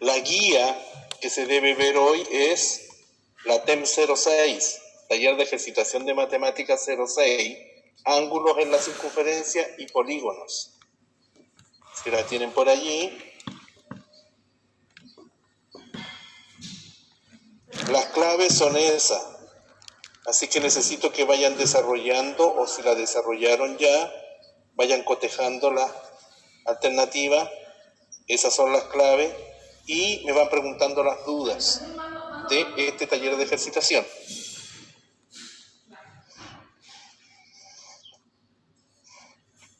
La guía que se debe ver hoy es la TEM 06, Taller de Ejercitación de Matemáticas 06, ángulos en la circunferencia y polígonos. Si la tienen por allí. Las claves son esas. Así que necesito que vayan desarrollando, o si la desarrollaron ya, vayan cotejando la alternativa. Esas son las claves y me van preguntando las dudas de este taller de ejercitación.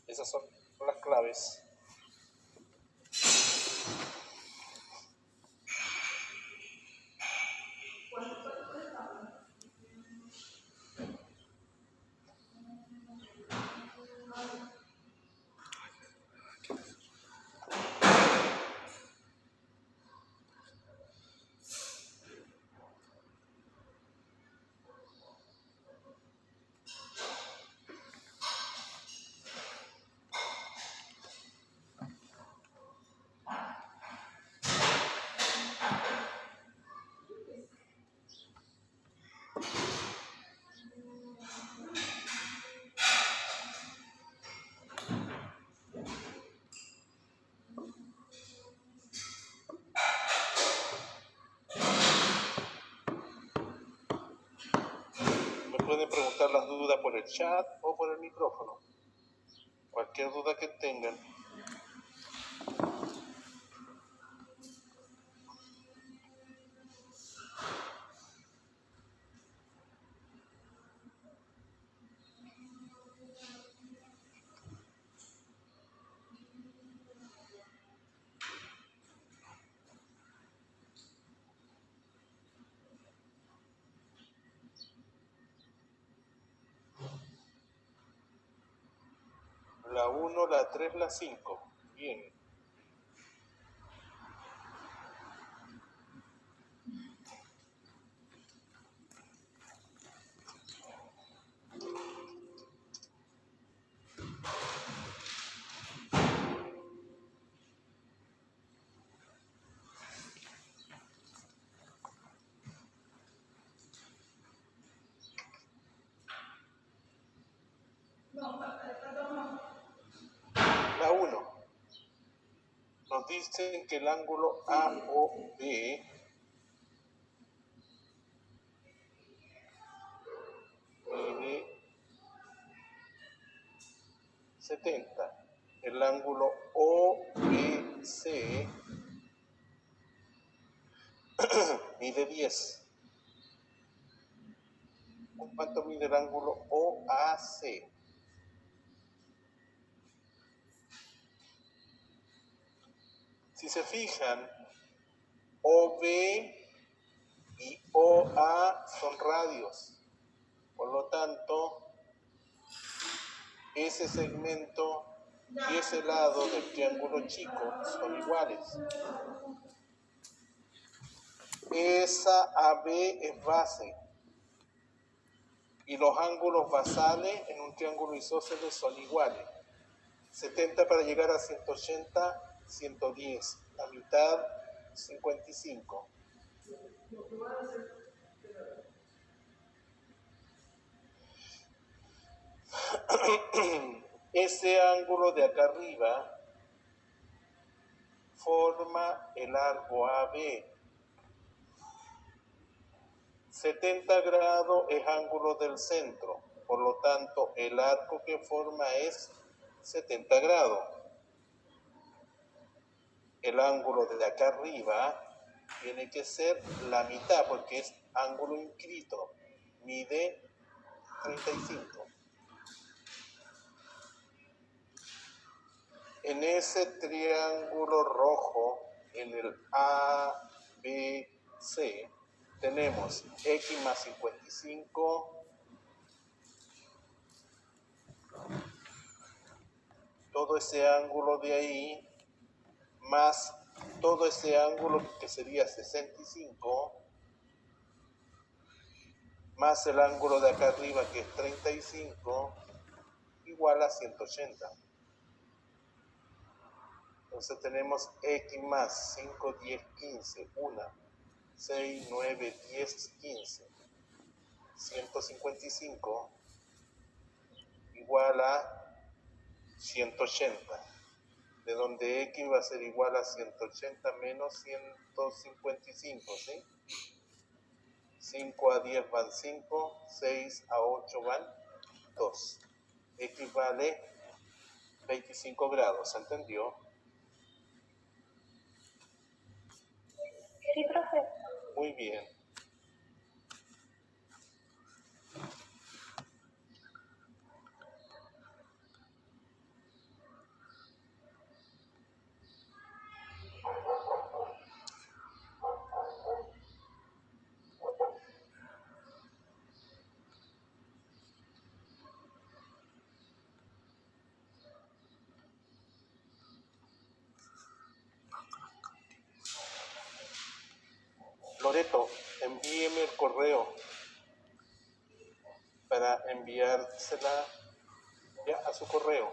Esas son las claves. Pueden preguntar las dudas por el chat o por el micrófono. Cualquier duda que tengan. La 1, la 3, la 5. Bien. La 1. Nos dicen que el ángulo AOB mide 70. El ángulo OBC mide 10. ¿Cuánto mide el ángulo OAC? Si se fijan, OB y OA son radios. Por lo tanto, ese segmento y ese lado del triángulo chico son iguales. Esa AB es base. Y los ángulos basales en un triángulo isósceles son iguales. 70 para llegar a 180, 110. La mitad, 55. Ese ángulo de acá arriba forma el arco AB. 70 grados es ángulo del centro, por lo tanto el arco que forma es 70 grados. El ángulo de acá arriba tiene que ser la mitad porque es ángulo inscrito, mide 35. En ese triángulo rojo, en el ABC, tenemos X más 55, todo ese ángulo de ahí, más todo ese ángulo que sería 65, más el ángulo de acá arriba que es 35, igual a 180. Entonces tenemos X más 5, 10, 15, 1, 6, 9, 10, 15, 155 igual a 180, de donde X va a ser igual a 180 menos 155, ¿sí? 5 a 10 van 5, 6 a 8 van 2. X vale 25 grados, ¿entendió? Sí, profe. Muy bien. Loreto, envíeme el correo para enviársela ya a su correo.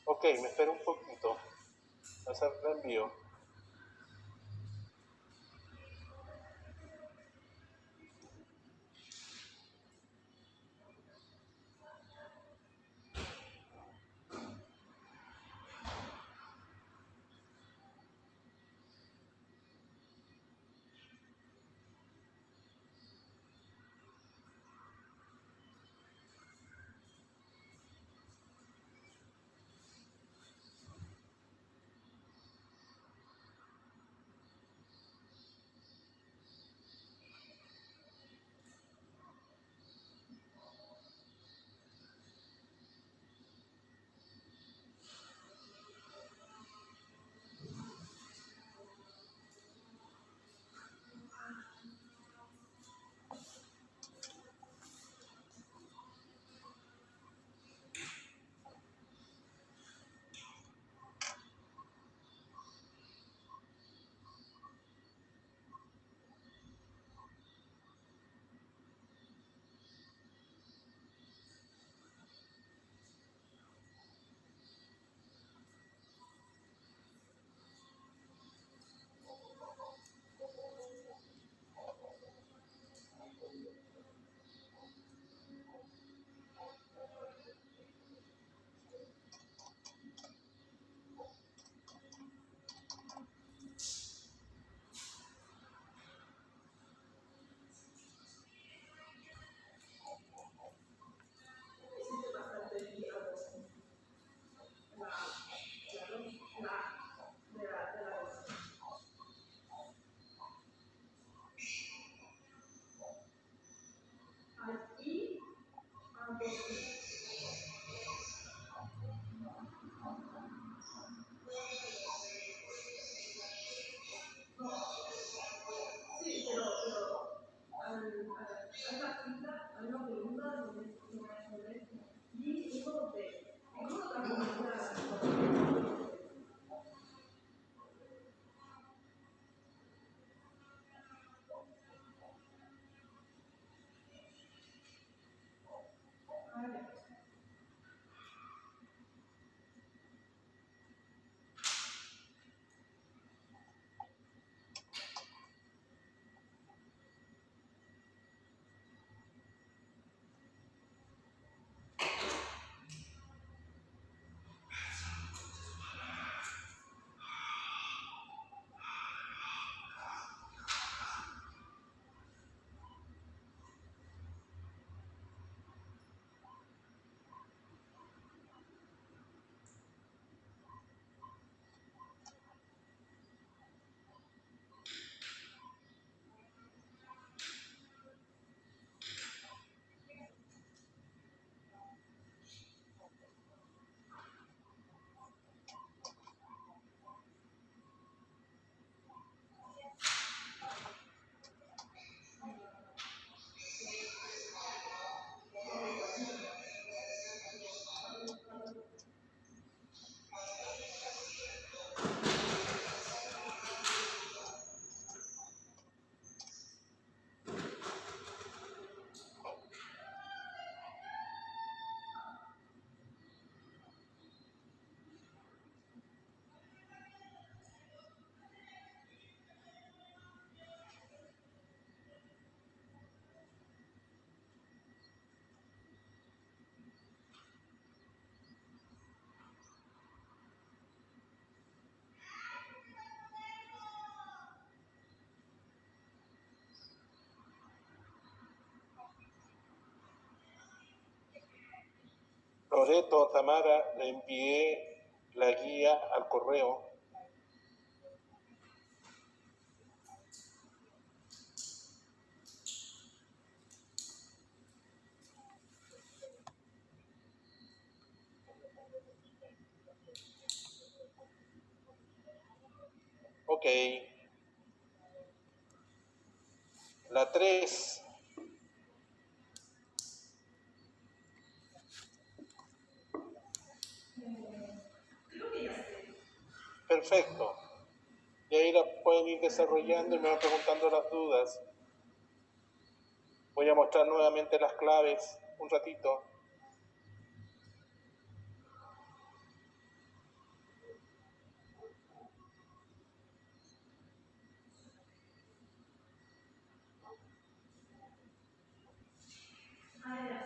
Ok, me espera un poquito. Hacer el envío. Loreto, Tamara, le envié la guía al correo. Ok. La 3. Perfecto. Y ahí la pueden ir desarrollando y me van preguntando las dudas. Voy a mostrar nuevamente las claves un ratito.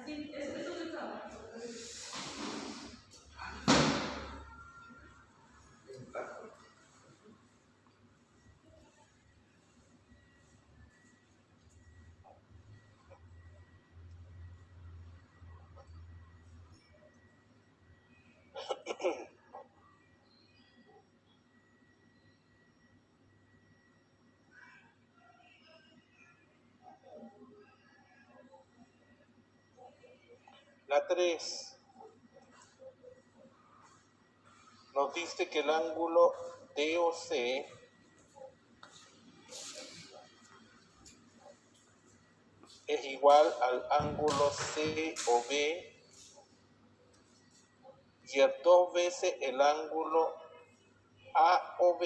Sí, eso se sabe. La 3 nos dice que el ángulo DOC es igual al ángulo COB y es 2 veces el ángulo AOB.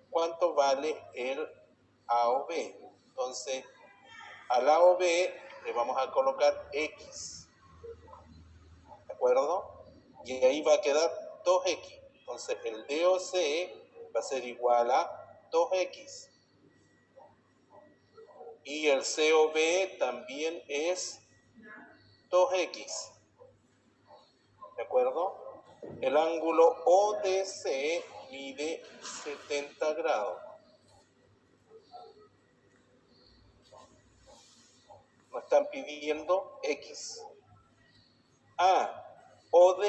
¿Cuánto vale el AOB? Entonces, al AOB le vamos a colocar X, ¿de acuerdo? Y ahí va a quedar 2X. Entonces, el DOC va a ser igual a 2X. Y el COB también es 2X. ¿De acuerdo? El ángulo ODC mide 70 grados. Nos están pidiendo X. OD,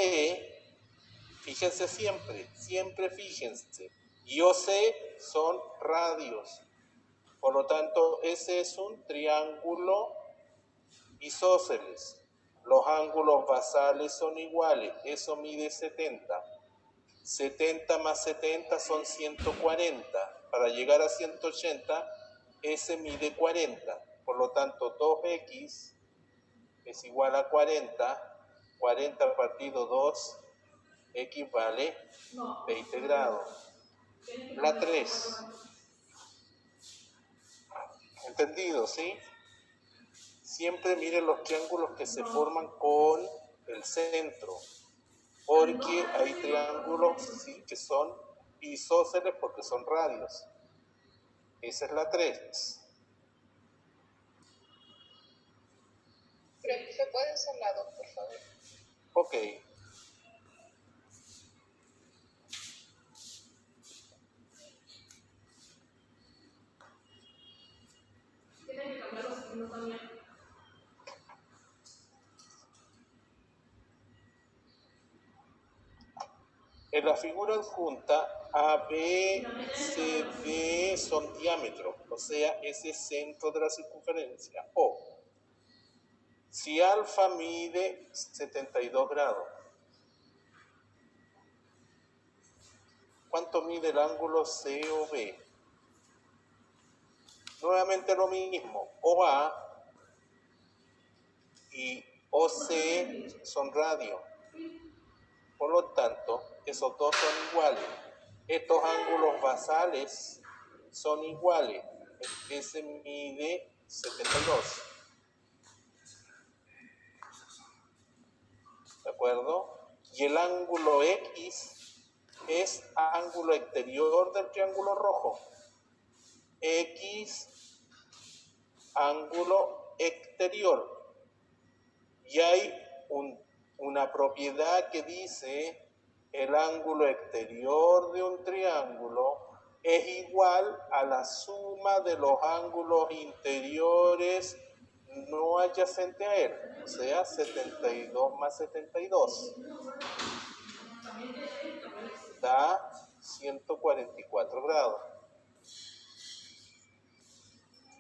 fíjense siempre fíjense. Y OC son radios. Por lo tanto, ese es un triángulo isósceles. Los ángulos basales son iguales. Eso mide 70. 70 más 70 son 140. Para llegar a 180, ese mide 40. Por lo tanto, 2x es igual a 40. 40 partido 2, x vale 20 grados. La 3. ¿Entendido, sí? Siempre miren los triángulos que se forman con el centro, porque hay triángulos sí, que son isósceles porque son radios. Esa es la 3. ¿Se puede hacer la 2, por favor? Ok. Tienen que cambiar los signos también. En la figura adjunta, A, B, C, D son diámetros, o sea, ese centro de la circunferencia. O, si alfa mide 72 grados, ¿cuánto mide el ángulo COB? Nuevamente lo mismo, OA y OC son radios. Por lo tanto, esos dos son iguales. Estos ángulos basales son iguales. Ese mide 72. ¿De acuerdo? Y el ángulo X es ángulo exterior del triángulo rojo. X, ángulo exterior. Y hay una propiedad que dice el ángulo exterior de un triángulo es igual a la suma de los ángulos interiores no adyacentes a él. O sea, 72 más 72 da 144 grados.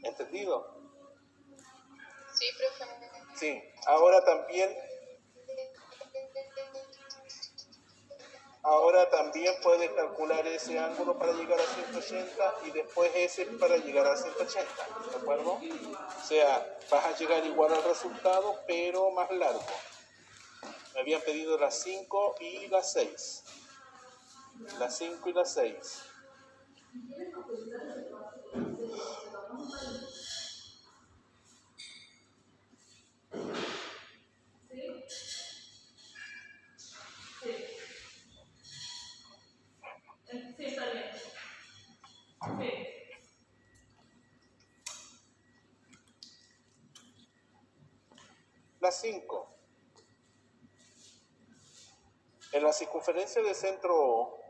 ¿Entendido? Sí, profe. Sí. Ahora también puedes calcular ese ángulo para llegar a 180 y después ese para llegar a 180, ¿de acuerdo? O sea, vas a llegar igual al resultado, pero más largo. Me habían pedido las 5 y las 6. Las 5 y las 6. Sí, está bien. Sí. Las 5. En la circunferencia de centro O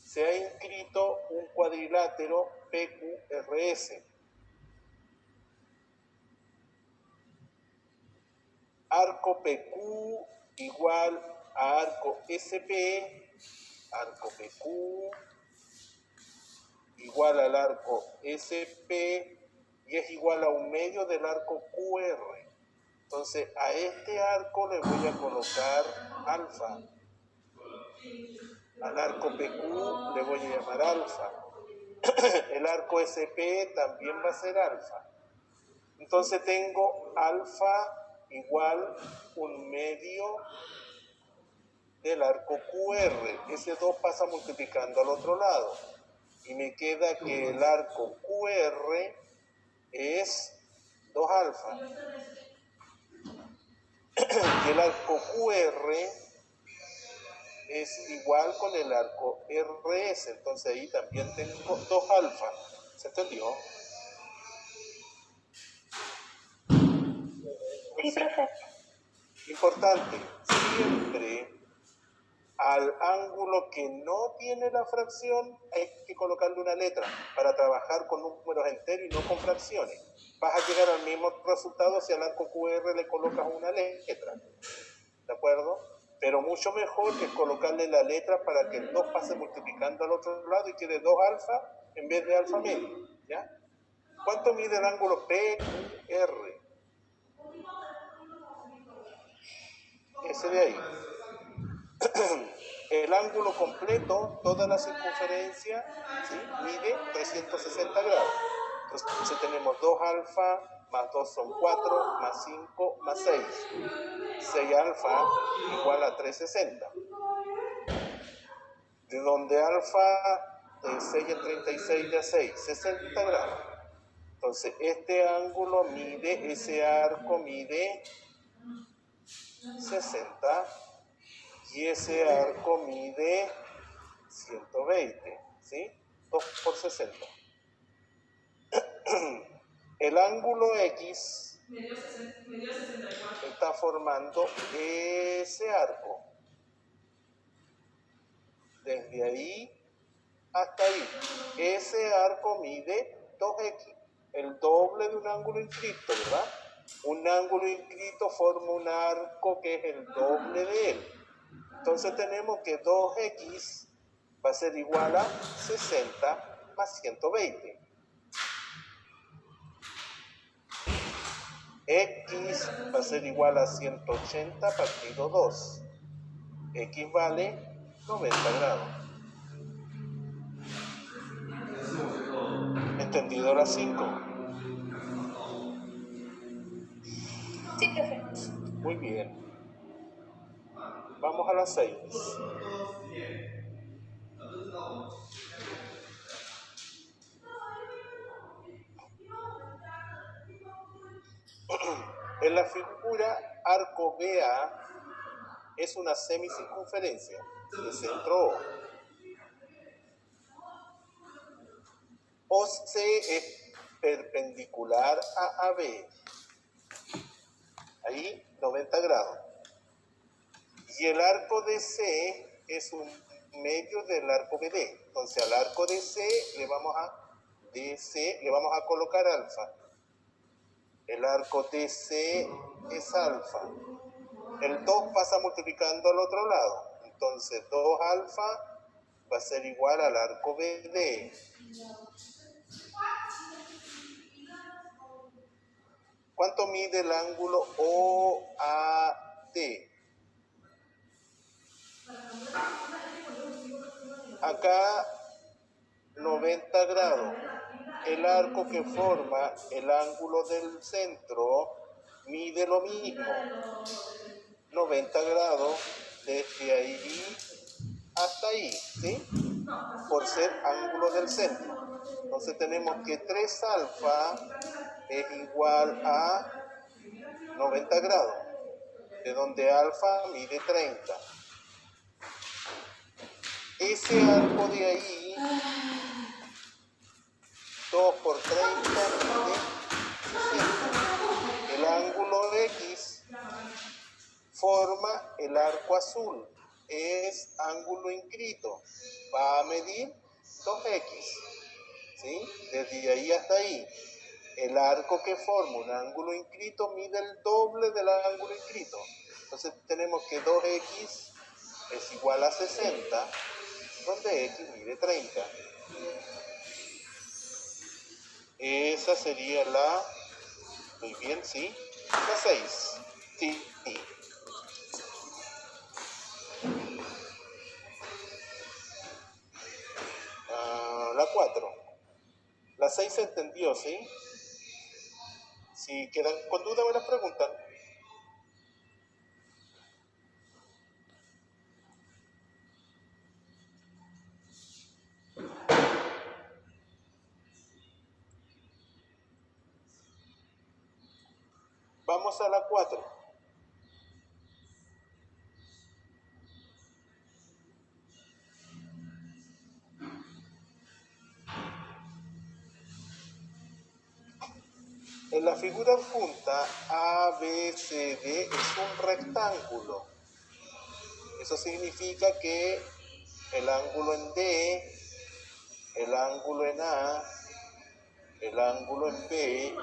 se ha inscrito un cuadrilátero PQRS. Arco PQ igual a arco SP, arco PQ igual al arco SP y es igual a un medio del arco QR. Entonces a este arco le voy a colocar alfa. Al arco PQ le voy a llamar alfa. El arco SP también va a ser alfa. Entonces tengo alfa igual un medio del arco QR. Ese 2 pasa multiplicando al otro lado. Y me queda que el arco QR es 2 alfa. Y el arco QR es igual con el arco RS. Entonces ahí también tengo 2 alfa. ¿Se entendió? Sí, profe. Importante, siempre al ángulo que no tiene la fracción hay que colocarle una letra para trabajar con números enteros y no con fracciones. Vas a llegar al mismo resultado si al arco QR le colocas una letra, ¿de acuerdo? Pero mucho mejor es colocarle la letra para que el 2 pase multiplicando al otro lado y quede 2 alfa en vez de alfa medio, ¿ya? ¿Cuánto mide el ángulo PQR? Ese de ahí. El ángulo completo, toda la circunferencia, ¿sí?, mide 360 grados. Entonces tenemos 2 alfa, más 2 son 4, más 5, más 6. 6 alfa igual a 360. De donde alfa 6 en 36 da 6, 60 grados. Entonces este ángulo mide, ese arco mide 60 y ese arco mide 120, ¿sí? 2 por 60. El ángulo X Me dio 64. está formando ese arco. Desde ahí hasta ahí. Ese arco mide 2x, el doble de un ángulo inscrito, ¿verdad? Un ángulo inscrito forma un arco que es el doble de él. Entonces tenemos que 2x va a ser igual a 60 más 120. X va a ser igual a 180 partido 2. X vale 90 grados. ¿Entendido las 5? Sí, profe. Muy bien. Vamos a las 6. En la figura arco BA es una semicircunferencia de centro O. OC es perpendicular a AB. Ahí 90 grados. Y el arco de C es un medio del arco BD. Entonces al arco de C le vamos a colocar alfa. El arco DC es alfa. El 2 pasa multiplicando al otro lado. Entonces 2 alfa va a ser igual al arco BD. ¿Cuánto mide el ángulo OAD? Acá 90 grados. El arco que forma el ángulo del centro mide lo mismo. 90 grados desde ahí hasta ahí, ¿sí? Por ser ángulo del centro. Entonces tenemos que 3 alfa es igual a 90 grados, de donde alfa mide 30. Ese arco de ahí, 2 por 30 mide 60. El ángulo X forma el arco azul, es ángulo inscrito, va a medir 2x, ¿sí? Desde ahí hasta ahí. El arco que forma un ángulo inscrito mide el doble del ángulo inscrito. Entonces tenemos que 2x es igual a 60, donde x mide 30. Esa sería la... Muy bien, ¿sí? La 6. Sí. La 4. La 6 se entendió, ¿sí? Si quedan con duda, me las preguntan. Vamos a la 4. En la figura adjunta, ABCD es un rectángulo. Eso significa que el ángulo en D, el ángulo en A, el ángulo en B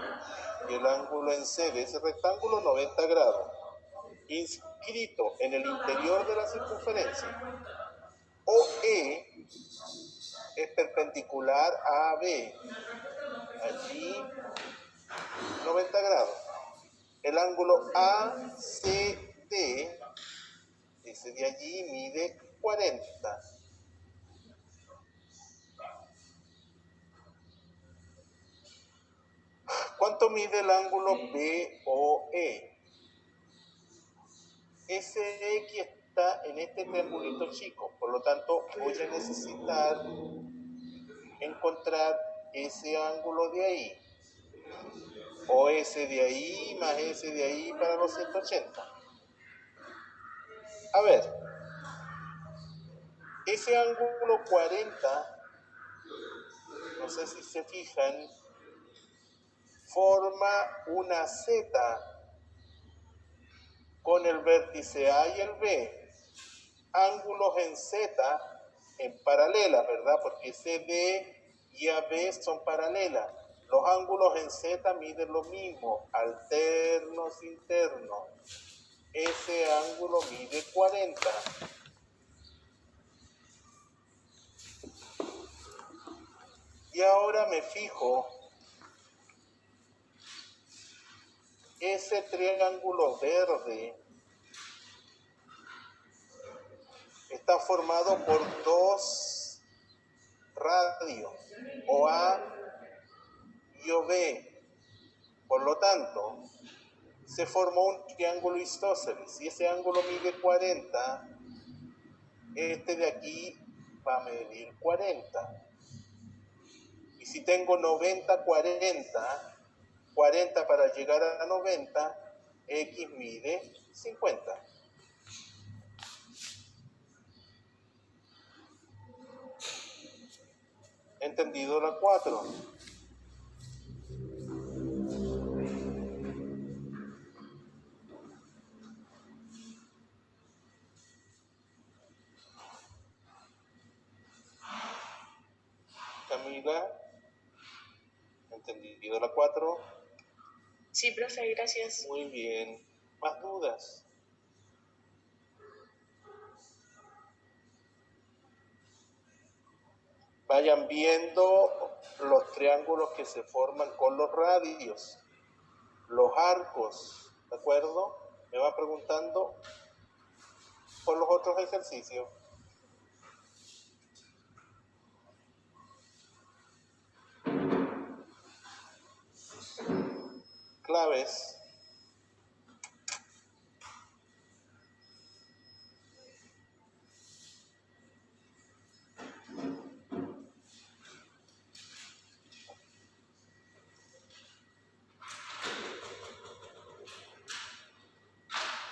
y el ángulo en C de ese rectángulo 90 grados, inscrito en el interior de la circunferencia. OE es perpendicular a AB, allí 90 grados. El ángulo ACD, ese de allí, mide 40. ¿Cuánto mide el ángulo BOE? Ese X está en este triangulito chico, por lo tanto voy a necesitar encontrar ese ángulo de ahí, o ese de ahí más ese de ahí para los 180. A ver, ese ángulo 40, no sé si se fijan, forma una Z con el vértice A y el B, ángulos en Z en paralela, ¿verdad? Porque CD y AB son paralelas. Los ángulos en Z miden lo mismo, alternos, internos. Ese ángulo mide 40. Y ahora me fijo, ese triángulo verde está formado por 2 radios, OA y OB. Por lo tanto, se formó un triángulo isósceles. Si ese ángulo mide 40, este de aquí va a medir 40. Y si tengo 90, 40, 40 para llegar a 90, X mide 50. ¿Entendido la 4? Camila, ¿entendido la 4? Sí, profe, gracias. Muy bien. ¿Más dudas? Vayan viendo los triángulos que se forman con los radios, los arcos, ¿de acuerdo? Me va preguntando por los otros ejercicios. Claves.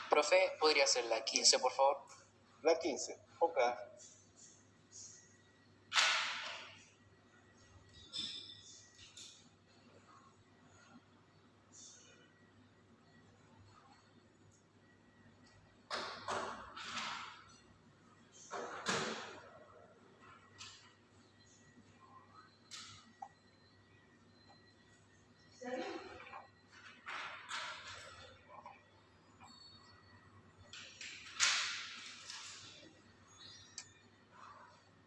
Profe, ¿podría ser la 15, por favor? La 15. Ok.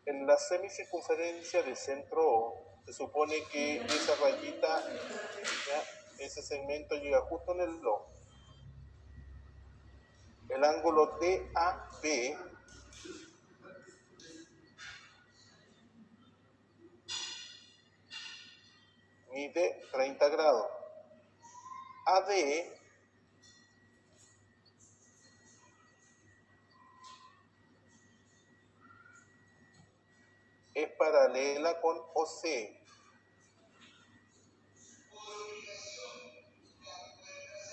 En la semicircunferencia de centro O, se supone que esa rayita, ¿ya? Ese segmento llega justo en el O. El ángulo DAB mide 30 grados. AD es paralela con OC.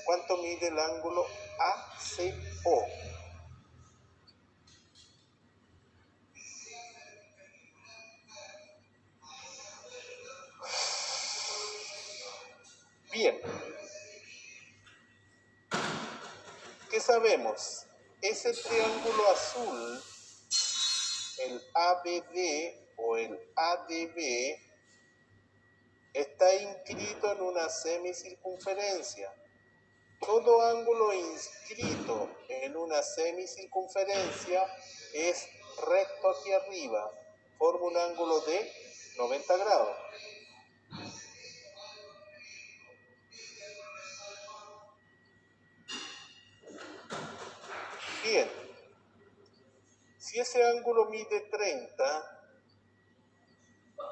¿Cuánto mide el ángulo ACO? Bien. ¿Qué sabemos? Ese triángulo azul, el ABD o el ADB, está inscrito en una semicircunferencia. Todo ángulo inscrito en una semicircunferencia es recto hacia arriba, forma un ángulo de 90 grados. Bien, si ese ángulo mide 30,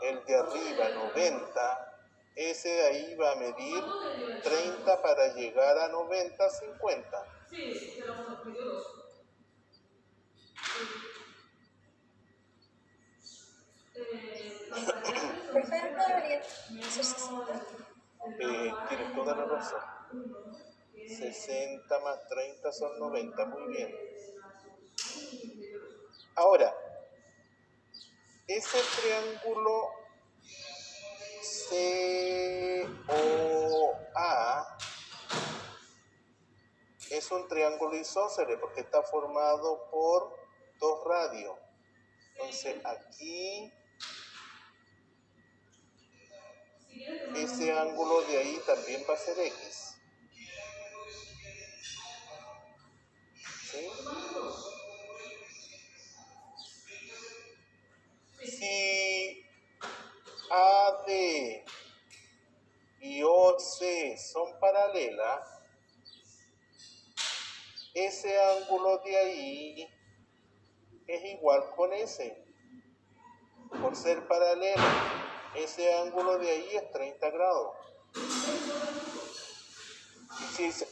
el de arriba 90, ese de ahí va a medir 30 para llegar a 90, 50. Sí, pero bueno, periodos. Profe, ¿no debería ser 60? Tienes toda la razón. 60 más 30 son 90, muy bien. Ahora, ese triángulo COA es un triángulo isósceles porque está formado por dos radios. Entonces aquí ese ángulo de ahí también va a ser X. ¿Sí? Si AD y OC son paralelas, ese ángulo de ahí es igual con ese. Por ser paralelo, ese ángulo de ahí es 30 grados.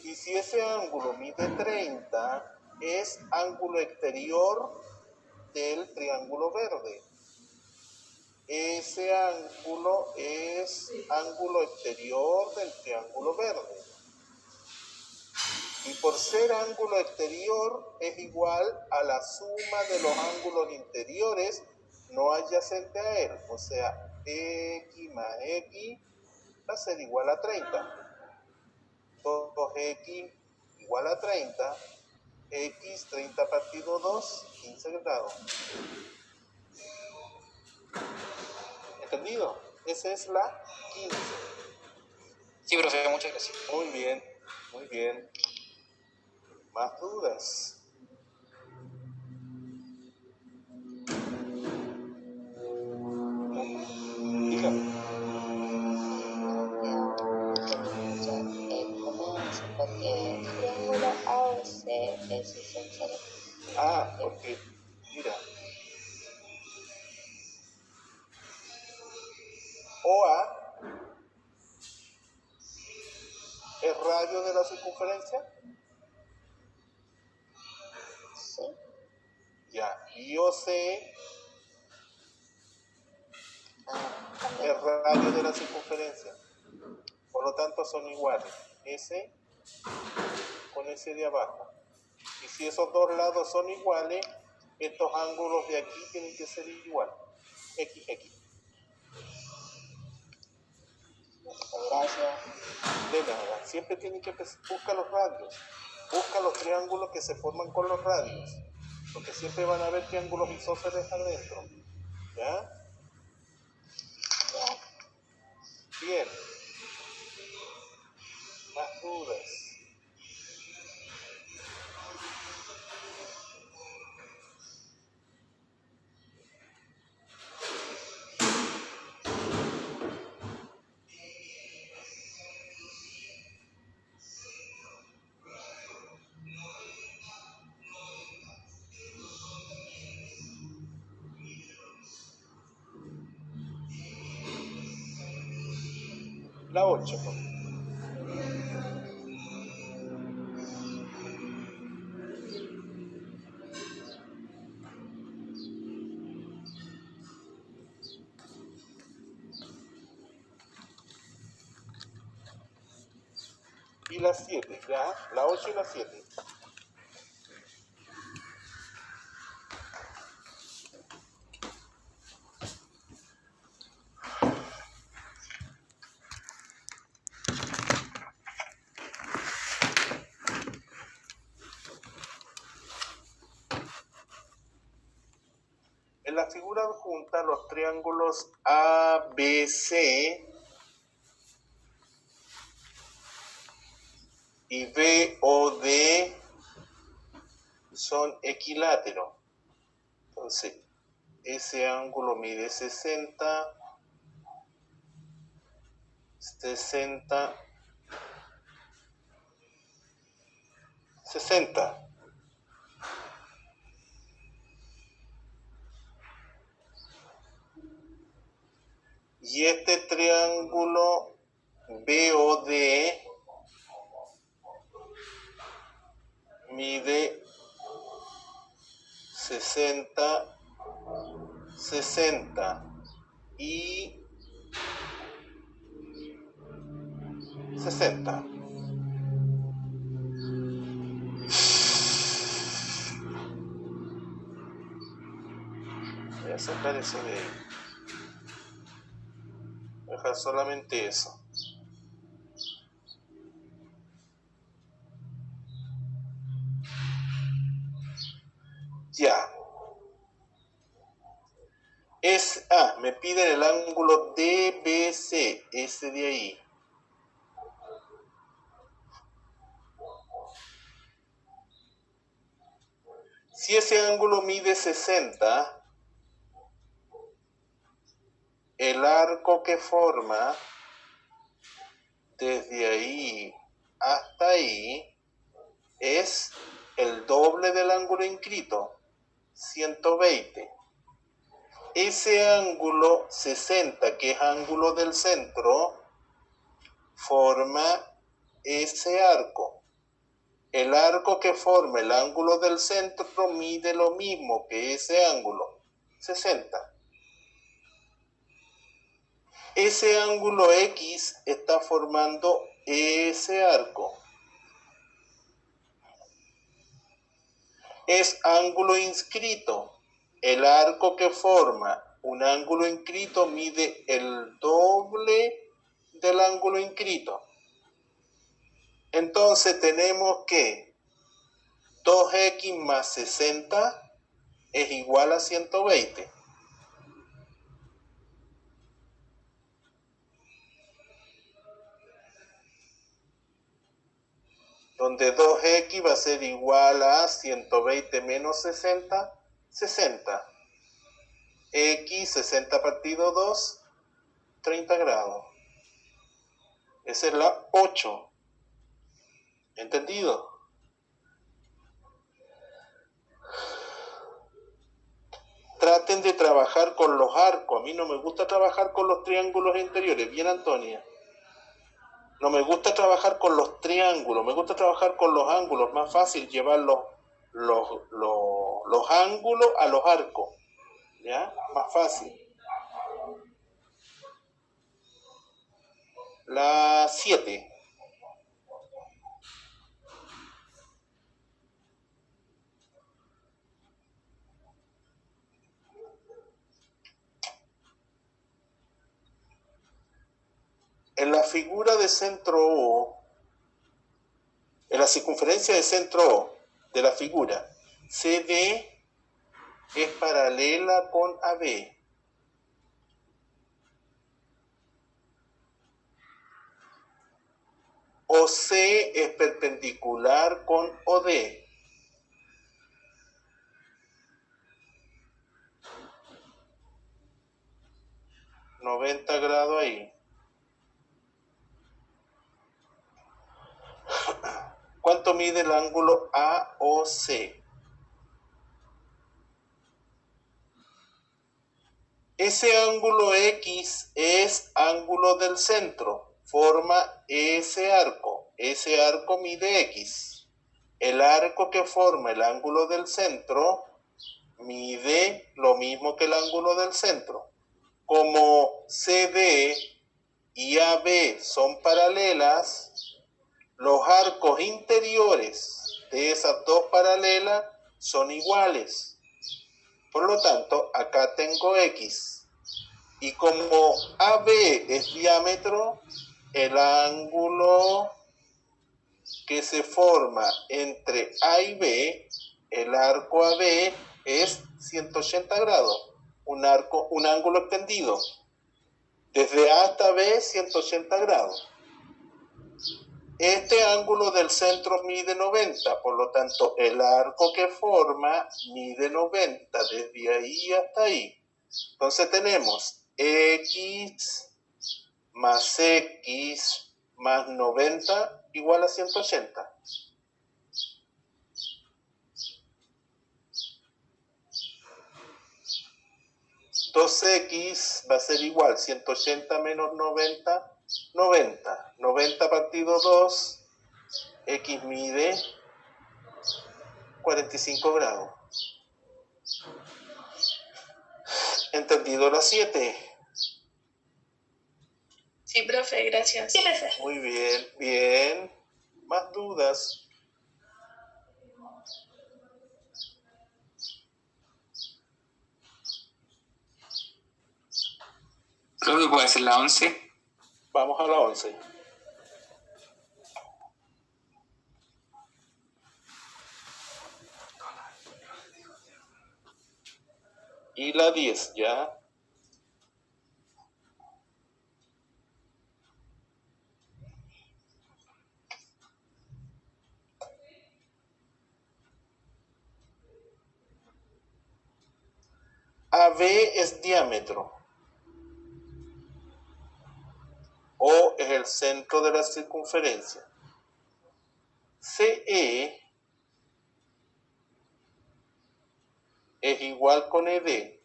Y si ese ángulo mide 30, es ángulo exterior del triángulo verde. Ese ángulo es ángulo exterior del triángulo verde. Y por ser ángulo exterior es igual a la suma de los ángulos interiores no adyacentes a él. O sea, X más X va a ser igual a 30. 2X igual a 30. X 30 partido 2, 15 grados. ¿Entendido? Esa es la 15. Sí, profe, muchas gracias. Muy bien, muy bien. ¿Más dudas? Dígame. Porque el triángulo AOC es esencial. Porque, mira, OA es radio de la circunferencia. Sí. Ya, y OC También. es radio de la circunferencia. Por lo tanto, son iguales. S con S de abajo. Y si esos dos lados son iguales, estos ángulos de aquí tienen que ser iguales. X. Gracias. De nada. Siempre tienen que buscar los radios. Busca los triángulos que se forman con los radios. Porque siempre van a haber triángulos isósceles adentro. ¿Ya? Bien. Más dudas. La 8. Y la 7, ¿ya? La 8 y la 7. En la figura adjunta, los triángulos ABC y BOD son equiláteros. Entonces, ese ángulo mide 60, 60, 60. Y este triángulo BOD mide 60, 60 y 60. Voy a sacar eso de ahí. Voy a dejar solamente eso. Ya. Me piden el ángulo DBC, ese de ahí. Si ese ángulo mide 60, el arco que forma desde ahí hasta ahí es el doble del ángulo inscrito, 120. Ese ángulo 60, que es ángulo del centro, forma ese arco. El arco que forma el ángulo del centro mide lo mismo que ese ángulo, 60. Ese ángulo X está formando ese arco. Es ángulo inscrito. El arco que forma un ángulo inscrito mide el doble del ángulo inscrito. Entonces tenemos que 2x más 60 es igual a 120. donde 2x va a ser igual a 120 menos 60, 60. X, 60 partido 2, 30 grados. Esa es la 8. ¿Entendido? Traten de trabajar con los arcos. A mí no me gusta trabajar con los triángulos interiores. Bien, Antonia. No me gusta trabajar con los triángulos, me gusta trabajar con los ángulos. Más fácil llevar los ángulos a los arcos. ¿Ya? Más fácil. La 7. En la figura de centro O, en la circunferencia de centro O de la figura, CD es paralela con AB. OC es perpendicular con OD. ...90 grados ahí. ¿Cuánto mide el ángulo AOC? Ese ángulo X es ángulo del centro, forma ese arco. Ese arco mide X. El arco que forma el ángulo del centro mide lo mismo que el ángulo del centro. Como CD y AB son paralelas, los arcos interiores de esas dos paralelas son iguales. Por lo tanto, acá tengo X. Y como AB es diámetro, el ángulo que se forma entre A y B, el arco AB, es 180 grados. Un ángulo extendido. Desde A hasta B, 180 grados. Este ángulo del centro mide 90, por lo tanto, el arco que forma mide 90, desde ahí hasta ahí. Entonces tenemos X más X más 90 igual a 180. Dos X va a ser igual, 180 menos 90, 90. 90 partido 2, X mide 45 grados. ¿Entendido la 7? Sí, profe, gracias. Sí, profe. Muy bien, bien. ¿Más dudas? Profe, ¿puede ser la 11? Vamos a la 11. Y la 10, ¿ya? AB es diámetro. O es el centro de la circunferencia. CE es igual con ED.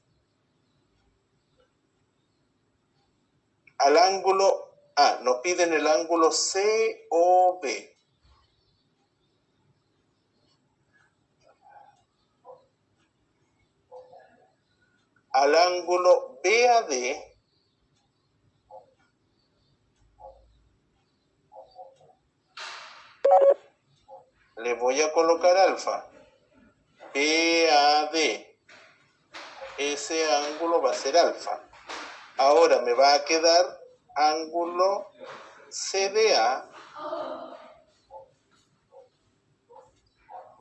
Al ángulo A, nos piden el ángulo COB. Al ángulo BAD le voy a colocar alfa. BAD. Ese ángulo va a ser alfa. Ahora me va a quedar ángulo CDA.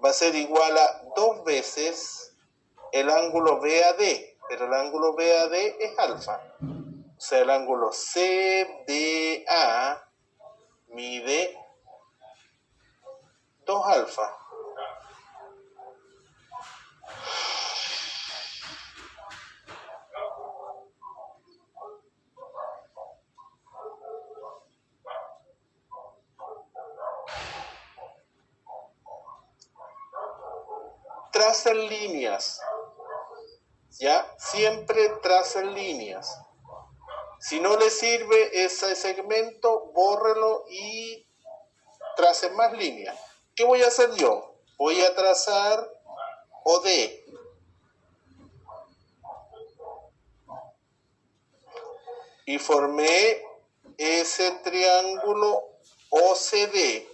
Va a ser igual a 2 veces el ángulo BAD. Pero el ángulo BAD es alfa. O sea, el ángulo CDA mide 2 alfa. Tracen líneas, ¿ya? Siempre tracen líneas. Si no le sirve ese segmento, bórrelo y tracen más líneas. ¿Qué voy a hacer yo? Voy a trazar OD. Y formé ese triángulo OCD.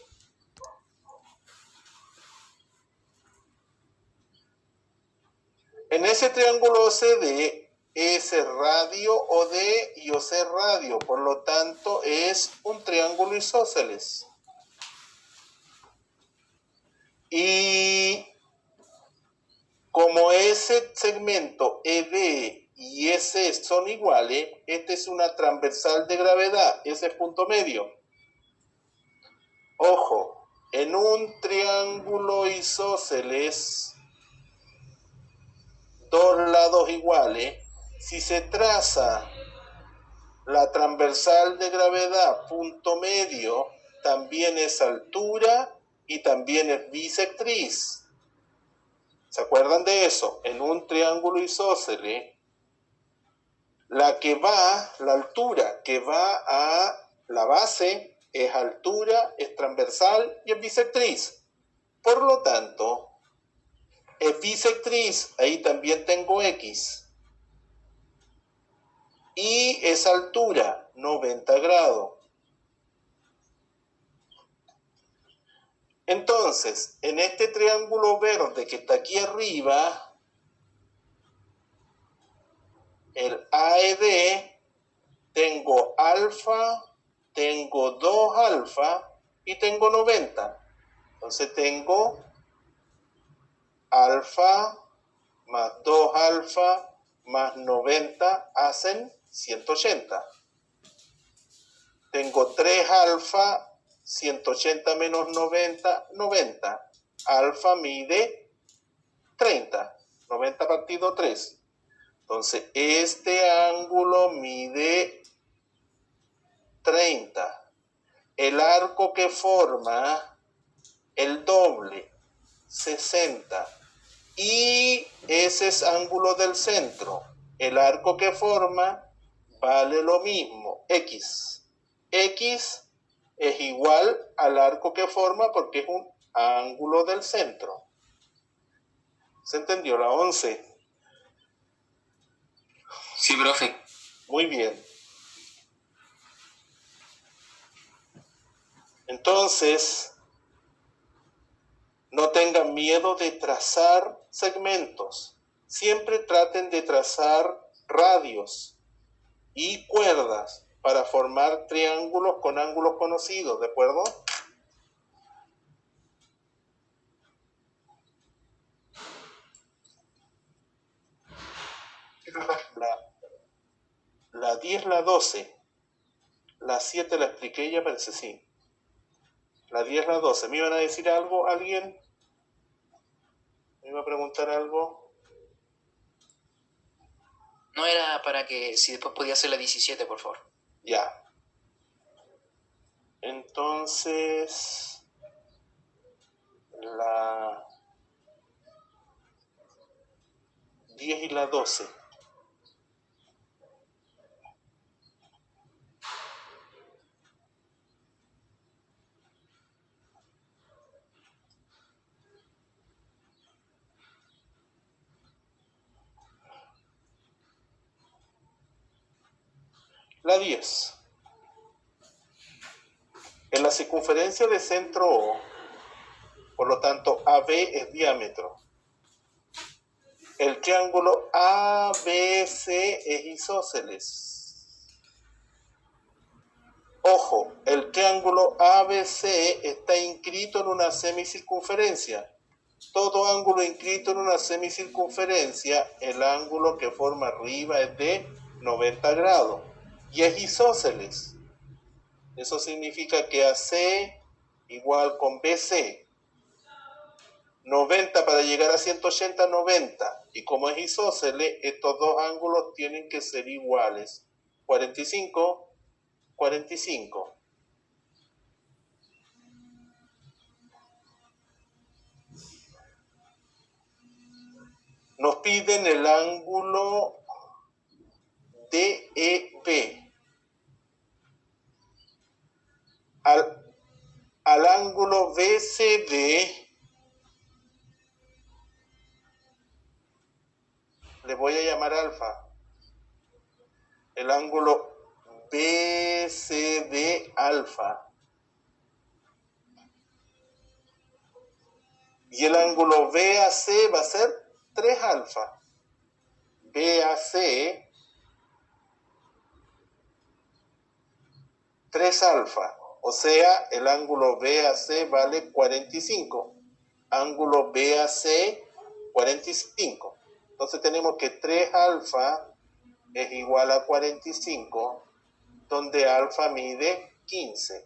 En ese triángulo OCD, S radio, OD y OC radio, por lo tanto es un triángulo isósceles. Y como ese segmento ED y S son iguales, esta es una transversal de gravedad, ese es punto medio. Ojo, en un triángulo isósceles, dos lados iguales, si se traza la transversal de gravedad punto medio, también es altura y también es bisectriz. ¿Se acuerdan de eso? En un triángulo isósceles, la altura que va a la base es altura, es transversal y es bisectriz. Por lo tanto, es bisectriz, ahí también tengo X. Y es altura, 90 grados. Entonces, en este triángulo verde que está aquí arriba, el AED, tengo alfa, tengo 2 alfa y tengo 90. Entonces tengo alfa más 2 alfa más 90 hacen 180. Tengo 3 alfa, 180 menos 90, 90. Alfa mide 30. 90 partido 3. Entonces, este ángulo mide 30. El arco que forma el doble, 60. Y ese es ángulo del centro. El arco que forma vale lo mismo, X. X es igual al arco que forma porque es un ángulo del centro. ¿Se entendió la 11? Sí, profe. Muy bien. Entonces, no tengan miedo de trazar segmentos. Siempre traten de trazar radios y cuerdas para formar triángulos con ángulos conocidos, ¿de acuerdo? La 10, la 12, la 7 la expliqué ya, parece sí. La 10, la 12. ¿Me iban a decir algo alguien? ¿Me iba a preguntar algo? No era para que si después podía hacer la 17, por favor. Ya. Entonces, la 10 y la 12. La 10. En la circunferencia de centro O, por lo tanto, AB es diámetro. El triángulo ABC es isósceles. Ojo, el triángulo ABC está inscrito en una semicircunferencia. Todo ángulo inscrito en una semicircunferencia, el ángulo que forma arriba es de 90 grados. Y es isósceles. Eso significa que AC igual con BC. 90 para llegar a 180, 90. Y como es isósceles, estos dos ángulos tienen que ser iguales. 45, 45. Nos piden el ángulo DEB. Al ángulo BCD le voy a llamar alfa. El ángulo BCD alfa. Y el ángulo BAC va a ser 3 alfa. BAC 3 alfa. O sea, el ángulo BAC vale 45. Ángulo BAC 45. Entonces tenemos que 3 alfa es igual a 45, donde alfa mide 15.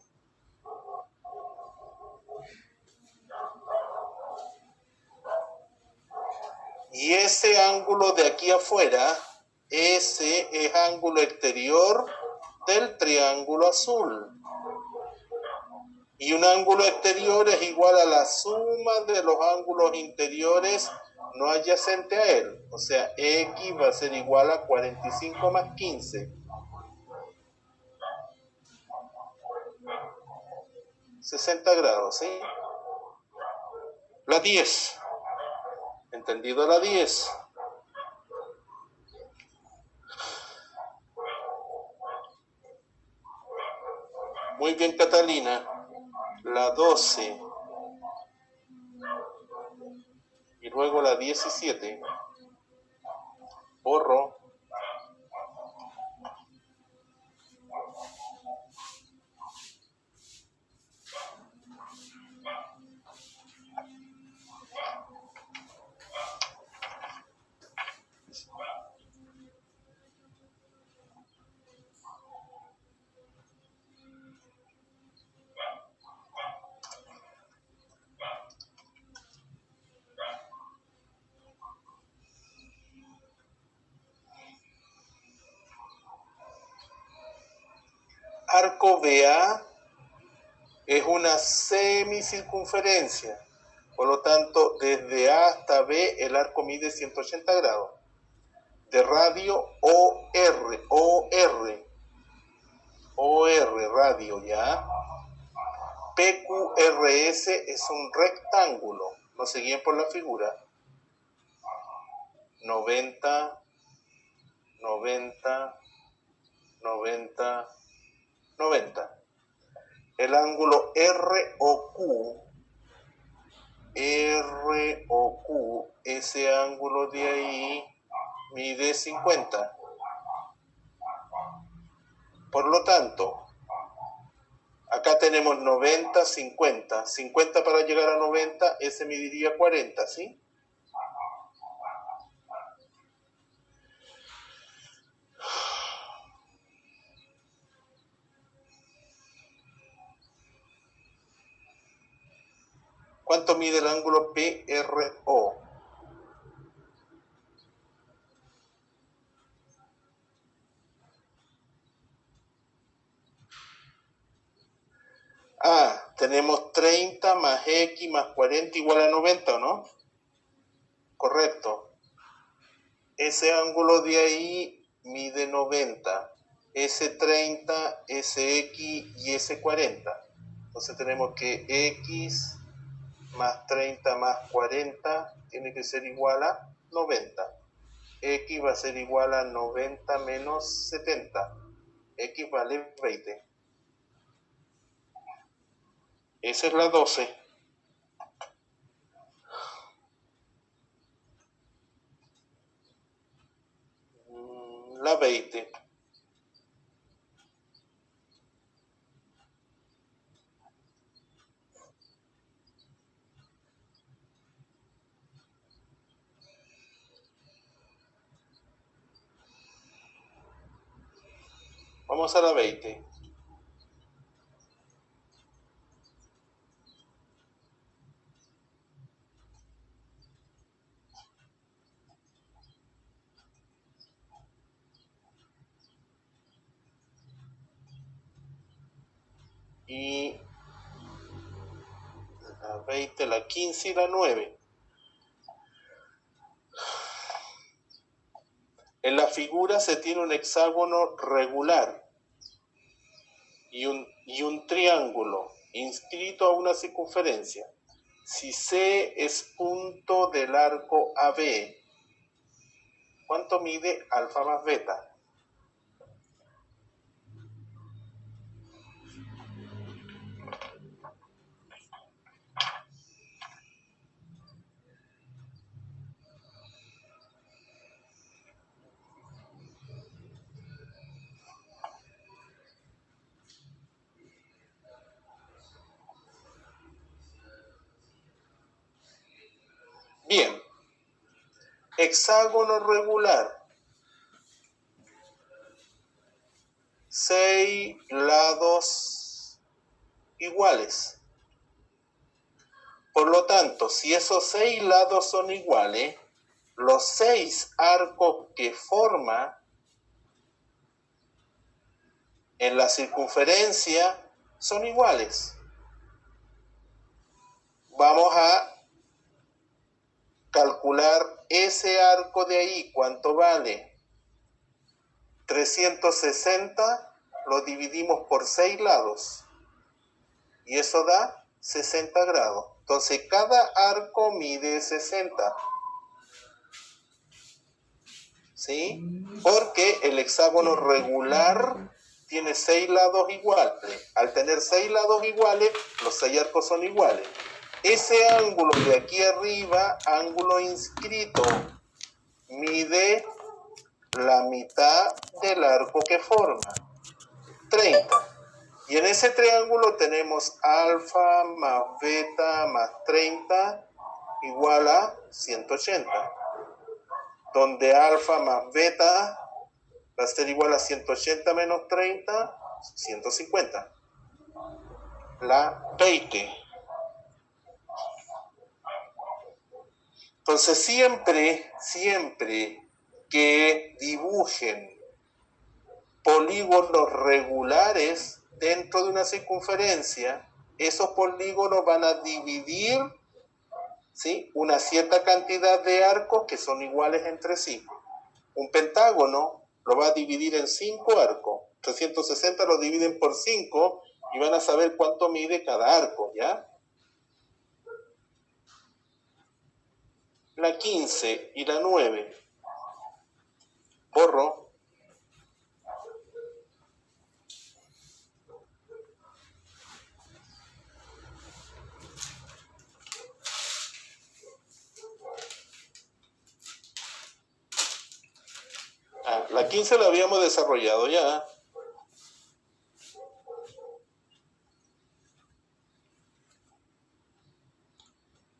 Y ese ángulo de aquí afuera, ese es ángulo exterior del triángulo azul. Y un ángulo exterior es igual a la suma de los ángulos interiores no adyacentes a él. O sea, X va a ser igual a 45 más 15. 60 grados, ¿sí? La 10. ¿Entendido la 10? Muy bien, Catalina. La 12. Y luego la 17. Borro. Arco BA es una semicircunferencia. Por lo tanto, desde A hasta B el arco mide 180 grados. De radio OR, radio, ¿ya? PQRS es un rectángulo. Nos seguían por la figura. 90, 90, 90, 90. El ángulo ROQ, ese ángulo de ahí mide 50. Por lo tanto, acá tenemos 90, 50. 50 para llegar a 90, ese mediría 40, ¿sí? ¿Cuánto mide el ángulo PRO? Tenemos 30 más X más 40 igual a 90, ¿o no? Correcto. Ese ángulo de ahí mide 90. Ese 30, ese X y ese 40. Entonces tenemos que X más 30 más 40 tiene que ser igual a 90. X va a ser igual a 90 menos 70. X vale 20. Esa es la 12. La 20. Vamos a la 20. y la 20, la 15 y la 9. En la figura se tiene un hexágono regular y un triángulo inscrito a una circunferencia. Si C es punto del arco AB, ¿cuánto mide alfa más beta? Bien, hexágono regular, 6 lados iguales. Por lo tanto, si esos 6 lados son iguales, los 6 arcos que forma en la circunferencia son iguales. Vamos a calcular ese arco de ahí, ¿cuánto vale? 360 lo dividimos por 6 lados y eso da 60 grados. Entonces cada arco mide 60. ¿Sí? Porque el hexágono regular tiene 6 lados iguales. Al tener 6 lados iguales, los 6 arcos son iguales. Ese ángulo de aquí arriba, ángulo inscrito, mide la mitad del arco que forma, 30. Y en ese triángulo tenemos alfa más beta más 30 igual a 180. Donde alfa más beta va a ser igual a 180 menos 30, 150. La 20. Entonces siempre que dibujen polígonos regulares dentro de una circunferencia, esos polígonos van a dividir, ¿sí?, una cierta cantidad de arcos que son iguales entre sí. Un pentágono lo va a dividir en 5 arcos. 360 lo dividen por 5 y van a saber cuánto mide cada arco, ¿ya? La 15 y la 9. Borro. La 15 la habíamos desarrollado ya.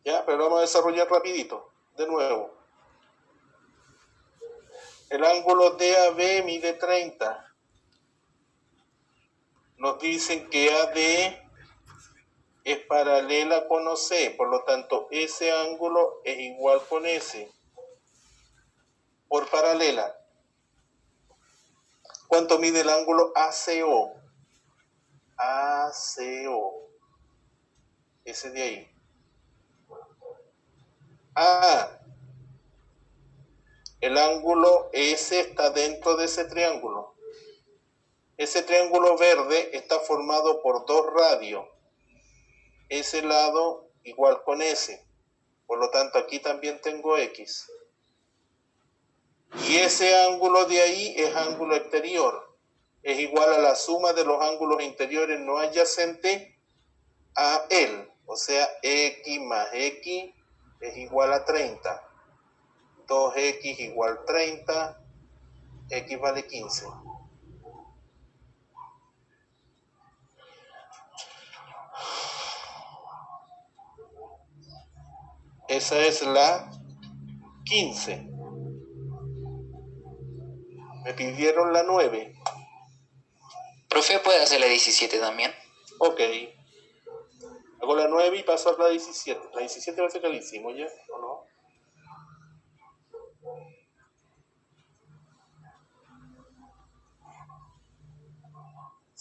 Ya, pero vamos a desarrollar rapidito. De nuevo. El ángulo DAB mide 30. Nos dicen que AD es paralela con OC, por lo tanto ese ángulo es igual con S. Por paralela. ¿Cuánto mide el ángulo ACO? ACO. Ese de ahí. El ángulo S está dentro de ese triángulo. Ese triángulo verde está formado por 2 radios. Ese lado igual con S. Por lo tanto, aquí también tengo X. Y ese ángulo de ahí es ángulo exterior. Es igual a la suma de los ángulos interiores no adyacentes a él. O sea, X más X es igual a 30. 2X igual 30. X vale 15. Esa es la 15. Me pidieron la 9. Profe, ¿puede hacer la 17 también? Ok. Hago la 9 y paso a la 17. La 17 parece que la hicimos ya, ¿o no?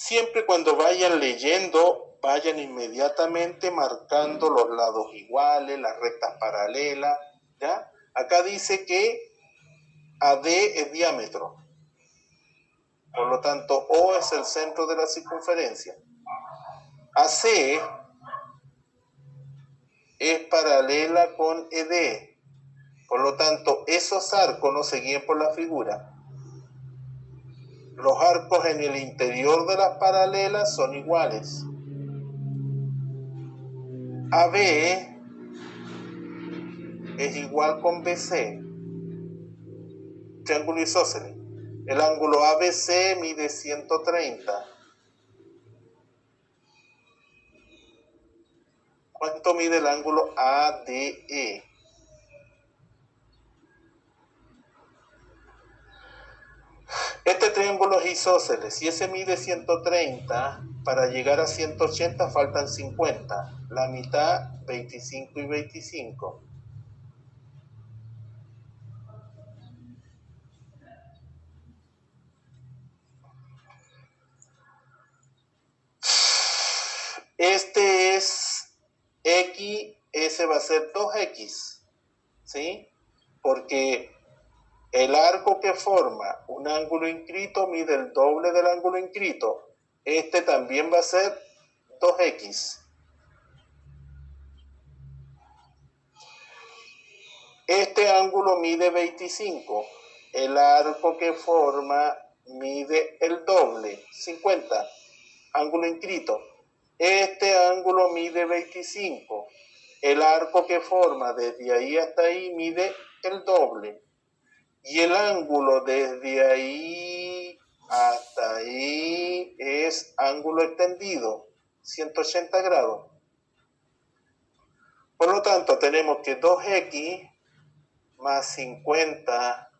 Siempre cuando vayan leyendo, vayan inmediatamente marcando los lados iguales, las rectas paralelas, ¿ya? Acá dice que AD es diámetro, por lo tanto O es el centro de la circunferencia. AC es paralela con ED, por lo tanto esos arcos no se guíen por la figura. Los arcos en el interior de las paralelas son iguales. AB es igual con BC, triángulo isósceles. El ángulo ABC mide 130. ¿Cuánto mide el ángulo ADE? Este triángulo es isósceles. Si ese mide 130, para llegar a 180 faltan 50. La mitad, 25 y 25. Este es X, ese va a ser 2X, ¿sí? Porque el arco que forma un ángulo inscrito mide el doble del ángulo inscrito. Este también va a ser 2X. Este ángulo mide 25. El arco que forma mide el doble, 50. Ángulo inscrito. Este ángulo mide 25. El arco que forma desde ahí hasta ahí mide el doble. Y el ángulo desde ahí hasta ahí es ángulo extendido, 180 grados. Por lo tanto, tenemos que 2X más 50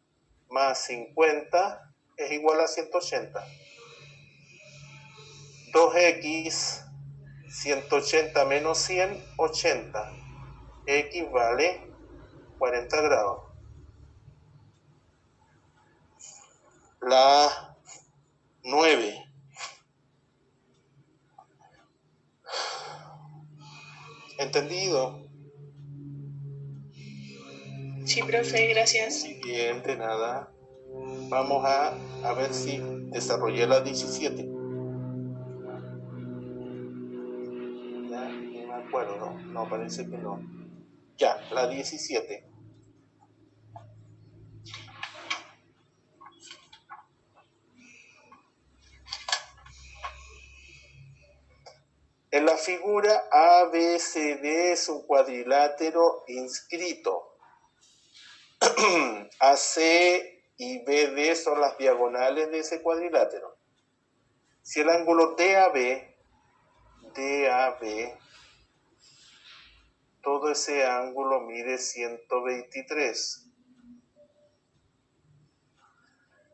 más 50 es igual a 180. 2X, 180 menos 100, 80. X vale 40 grados. La 9. ¿Entendido? Sí, profe, gracias. Muy bien, de nada. Vamos a ver si desarrollé la 17. Ya, no me acuerdo. No, parece que no. Ya, la 17. En la figura ABCD es un cuadrilátero inscrito. AC y BD son las diagonales de ese cuadrilátero. Si el ángulo DAB, todo ese ángulo mide 123.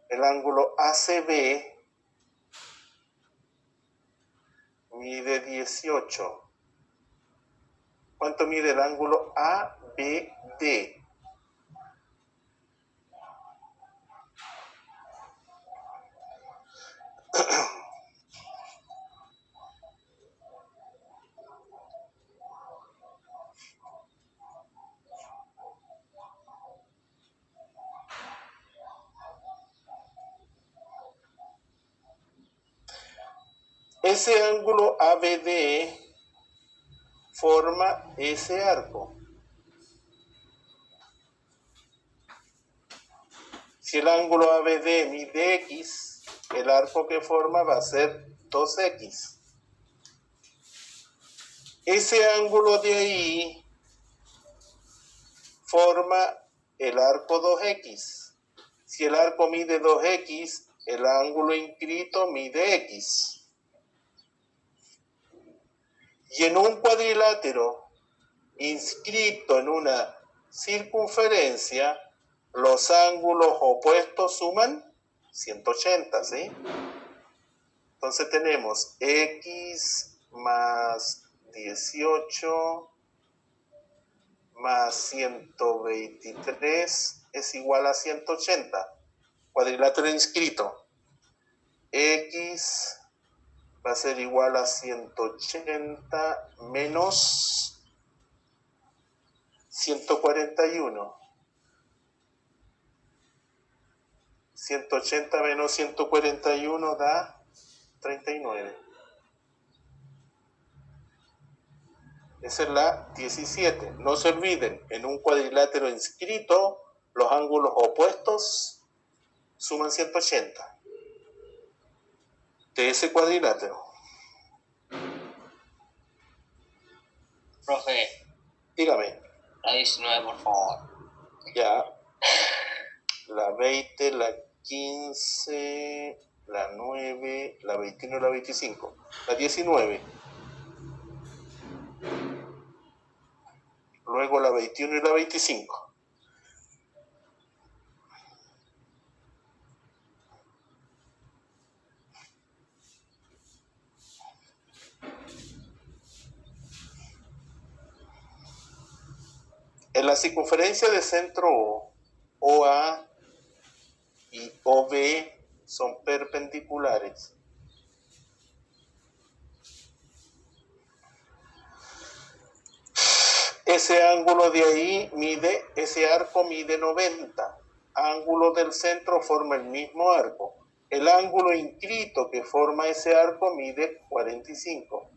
El ángulo ACB mide 18. ¿Cuánto mide el ángulo ABD? Ese ángulo ABD forma ese arco. Si el ángulo ABD mide X, el arco que forma va a ser 2X. Ese ángulo de ahí forma el arco 2X. Si el arco mide 2X, el ángulo inscrito mide X. Y en un cuadrilátero inscrito en una circunferencia, los ángulos opuestos suman 180, ¿sí? Entonces tenemos X más 18 más 123 es igual a 180. Cuadrilátero inscrito. X va a ser igual a 180 menos 141. 180 menos 141 da 39. Esa es la 17. No se olviden, en un cuadrilátero inscrito, los ángulos opuestos suman 180 de ese cuadrilátero. Profe, Dígame. la 19, por favor. Ya. La 20, la 15, la 9, la 21 y la 25. La 19. Luego la 21 y la 25. En la circunferencia de centro O, OA y OB son perpendiculares. Ese ángulo de ahí ese arco mide 90. Ángulo del centro forma el mismo arco. El ángulo inscrito que forma ese arco mide 45.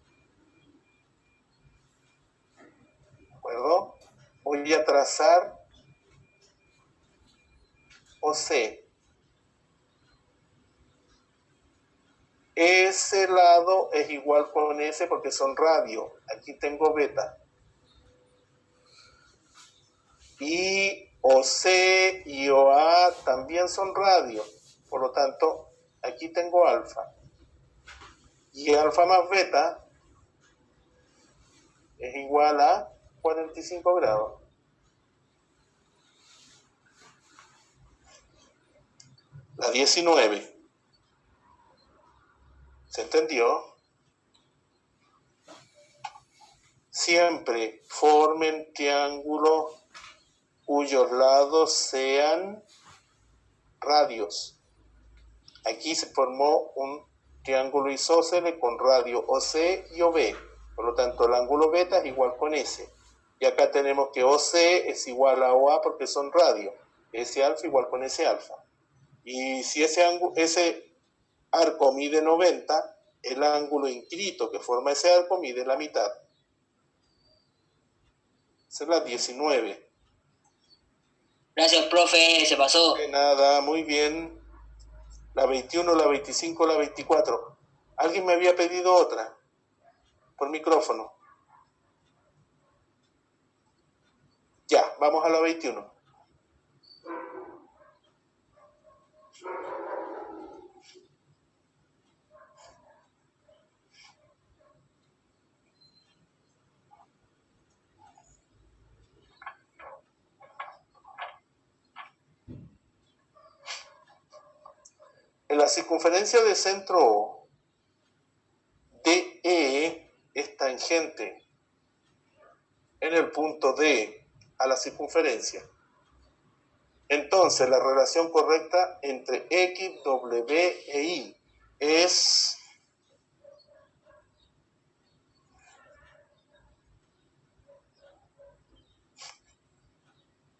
¿De acuerdo? Voy a trazar OC. Ese lado es igual con ese porque son radio. Aquí tengo beta. Y OC y OA también son radio. Por lo tanto, aquí tengo alfa. Y alfa más beta es igual a 45 grados. La 19. ¿Se entendió? Siempre formen triángulos cuyos lados sean radios. Aquí se formó un triángulo isósceles con radio OC y OB. Por lo tanto, el ángulo beta es igual con S. Y acá tenemos que OC es igual a OA porque son radios. S alfa igual con S alfa. Y si ese arco mide 90, el ángulo inscrito que forma ese arco mide la mitad. Esa es la 19. Gracias, profe, se pasó. De nada, muy bien. La 21, la 25, la 24. Alguien me había pedido otra por micrófono. Ya, vamos a la 21. En la circunferencia de centro O, DE es tangente en el punto D a la circunferencia. Entonces, la relación correcta entre X, W e Y es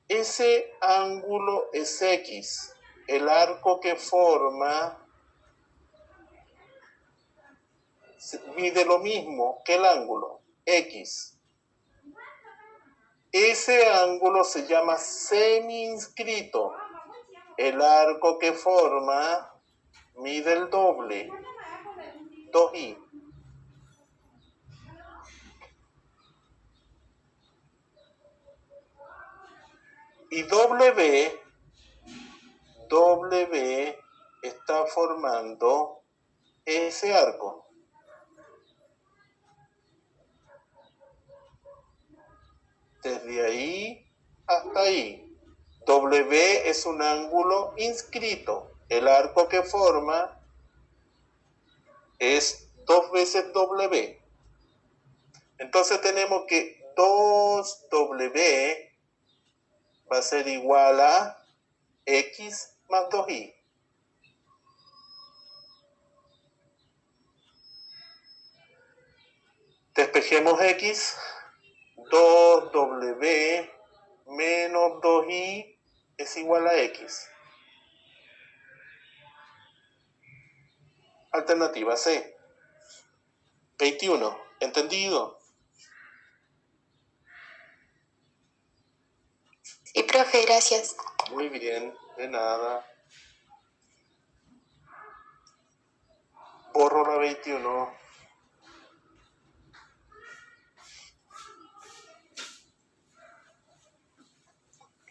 ese ángulo es X. El arco que forma mide lo mismo que el ángulo, X. Ese ángulo se llama semi-inscrito. El arco que forma mide el doble, 2i. Y W está formando ese arco. Desde ahí hasta ahí. W es un ángulo inscrito. El arco que forma es 2 veces W. Entonces tenemos que 2W va a ser igual a X más 2Y. Despejemos X. 2W menos 2Y es igual a X. Alternativa C. 21. ¿Entendido? Sí, profe, gracias. Muy bien, de nada. Borro la 21.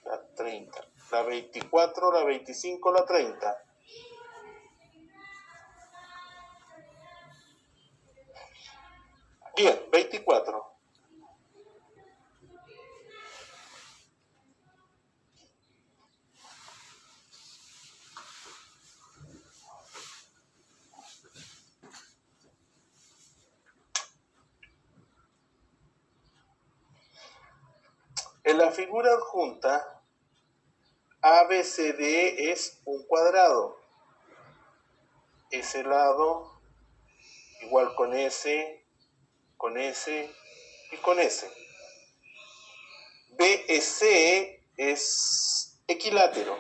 La 30. La 24, la 25, la 30. Bien, 24. En la figura adjunta, ABCD es un cuadrado. Ese lado igual con ese y con ese. BEC es equilátero.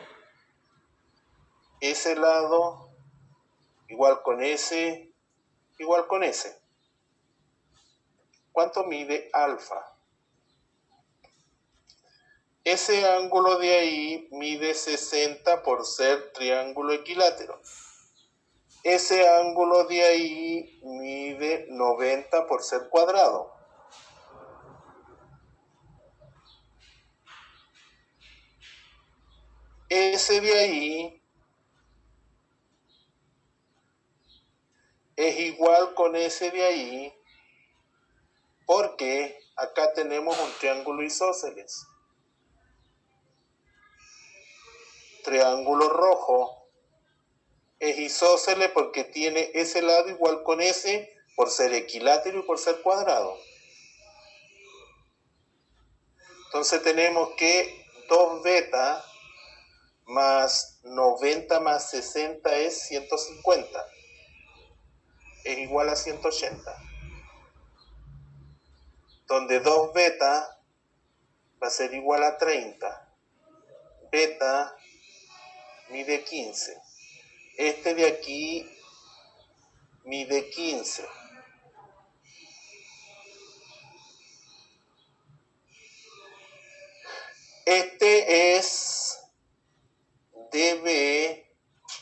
Ese lado igual con ese, igual con ese. ¿Cuánto mide alfa? Ese ángulo de ahí mide 60 por ser triángulo equilátero. Ese ángulo de ahí mide 90 por ser cuadrado. Ese de ahí es igual con ese de ahí porque acá tenemos un triángulo isósceles. Triángulo rojo es isósceles porque tiene ese lado igual con ese por ser equilátero y por ser cuadrado. Entonces tenemos que 2 beta más 90 más 60 es 150. Es igual a 180. Donde 2 beta va a ser igual a 30. Beta mide 15. Este de aquí mide 15. Este es DB,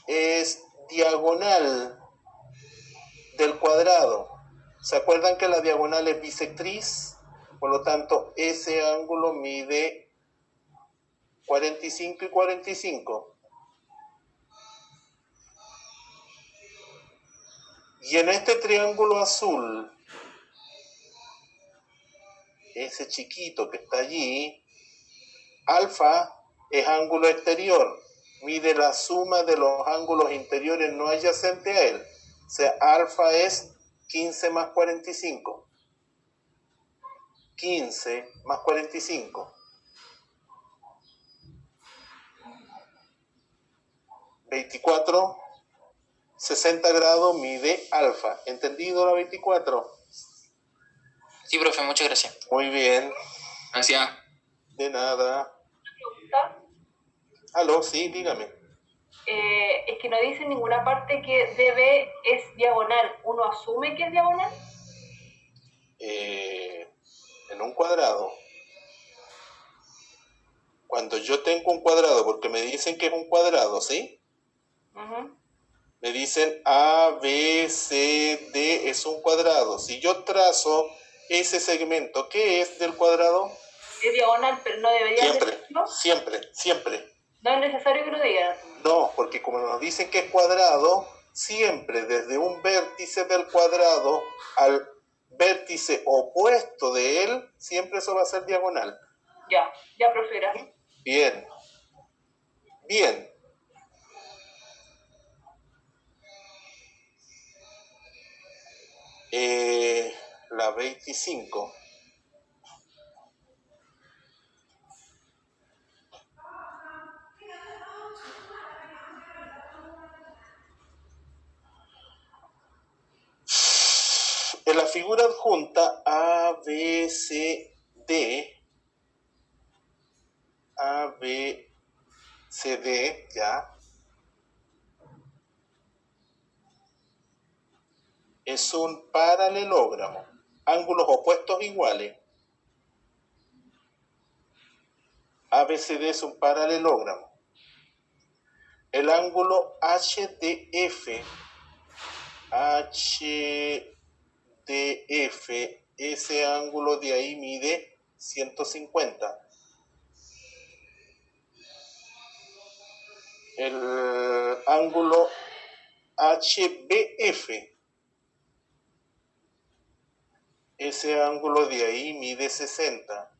es diagonal del cuadrado. ¿Se acuerdan que la diagonal es bisectriz? Por lo tanto, ese ángulo mide 45 y 45. Y en este triángulo azul, ese chiquito que está allí, alfa es ángulo exterior. Mide la suma de los ángulos interiores no adyacentes a él. O sea, alfa es 15 más 45. 15 más 45. 24, 60 grados mide alfa. ¿Entendido la 24? Sí, profe, muchas gracias. Muy bien, Gracias. de nada. Pregunta. Aló, sí, dígame. Es que no dice en ninguna parte que DB es diagonal. ¿Uno asume que es diagonal? En un cuadrado. Cuando yo tengo un cuadrado, porque me dicen que es un cuadrado, ¿sí? Me dicen A, B, C, D es un cuadrado. Si yo trazo ese segmento, ¿qué es del cuadrado? Es diagonal, pero no debería Siempre, decirlo. siempre. No es necesario que lo digan. No, porque como nos dicen que es cuadrado, siempre desde un vértice del cuadrado al vértice opuesto de él, siempre eso va a ser diagonal. Ya, profe, gracias. Bien. Bien. La 25. En la figura adjunta ABCD, ya, es un paralelogramo, ángulos opuestos iguales. ABCD es un paralelogramo. El ángulo HDF, ese ángulo de ahí mide 150. El ángulo HBF, ese ángulo de ahí mide 60.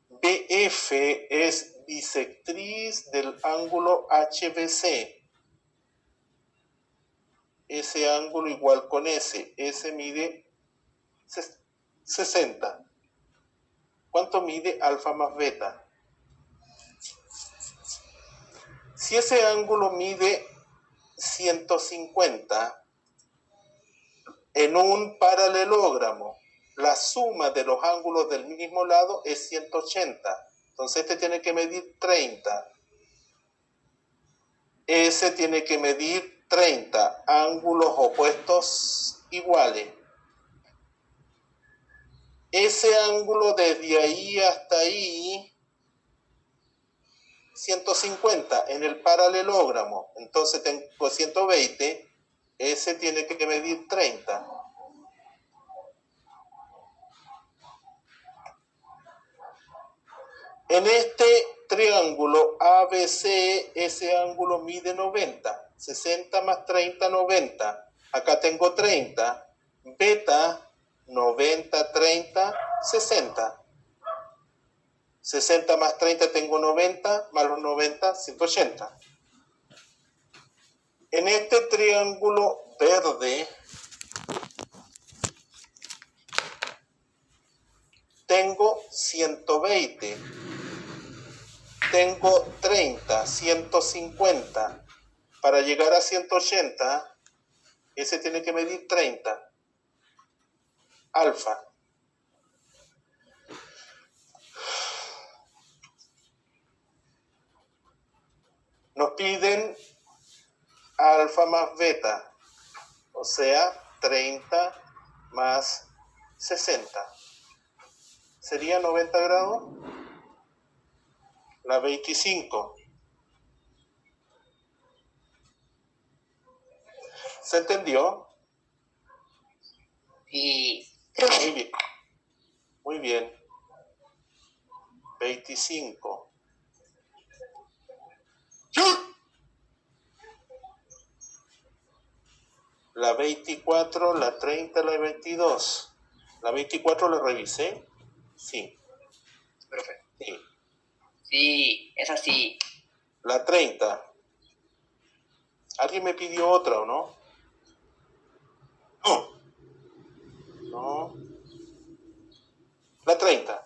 BF es bisectriz del ángulo HBC. Ese ángulo igual con ese mide 60. ¿Cuánto mide alfa más beta? Si ese ángulo mide 150, en un paralelogramo, la suma de los ángulos del mismo lado es 180. Entonces este tiene que medir 30. Ese tiene que medir 30. Ángulos opuestos iguales. Ese ángulo desde ahí hasta ahí, 150 en el paralelogramo. Entonces tengo 120. Ese tiene que medir 30. En este triángulo ABC, ese ángulo mide 90. 60 más 30, 90. Acá tengo 30. Beta, 90, 30, 60. 60 más 30 tengo 90, más los 90, 180. En este triángulo verde tengo 120, tengo 30, 150. Para llegar a 180, ese tiene que medir 30. Alfa. Nos piden alfa más beta, o sea, 30 más 60. ¿Sería 90 grados? La 25. ¿Se entendió? Sí. Muy bien. Muy bien. 25. La 24, la 30, la 22. ¿La 24 la revisé? Sí. Profe. Sí. Sí, es así. La 30. ¿Alguien me pidió otra o no? No. No. La 30.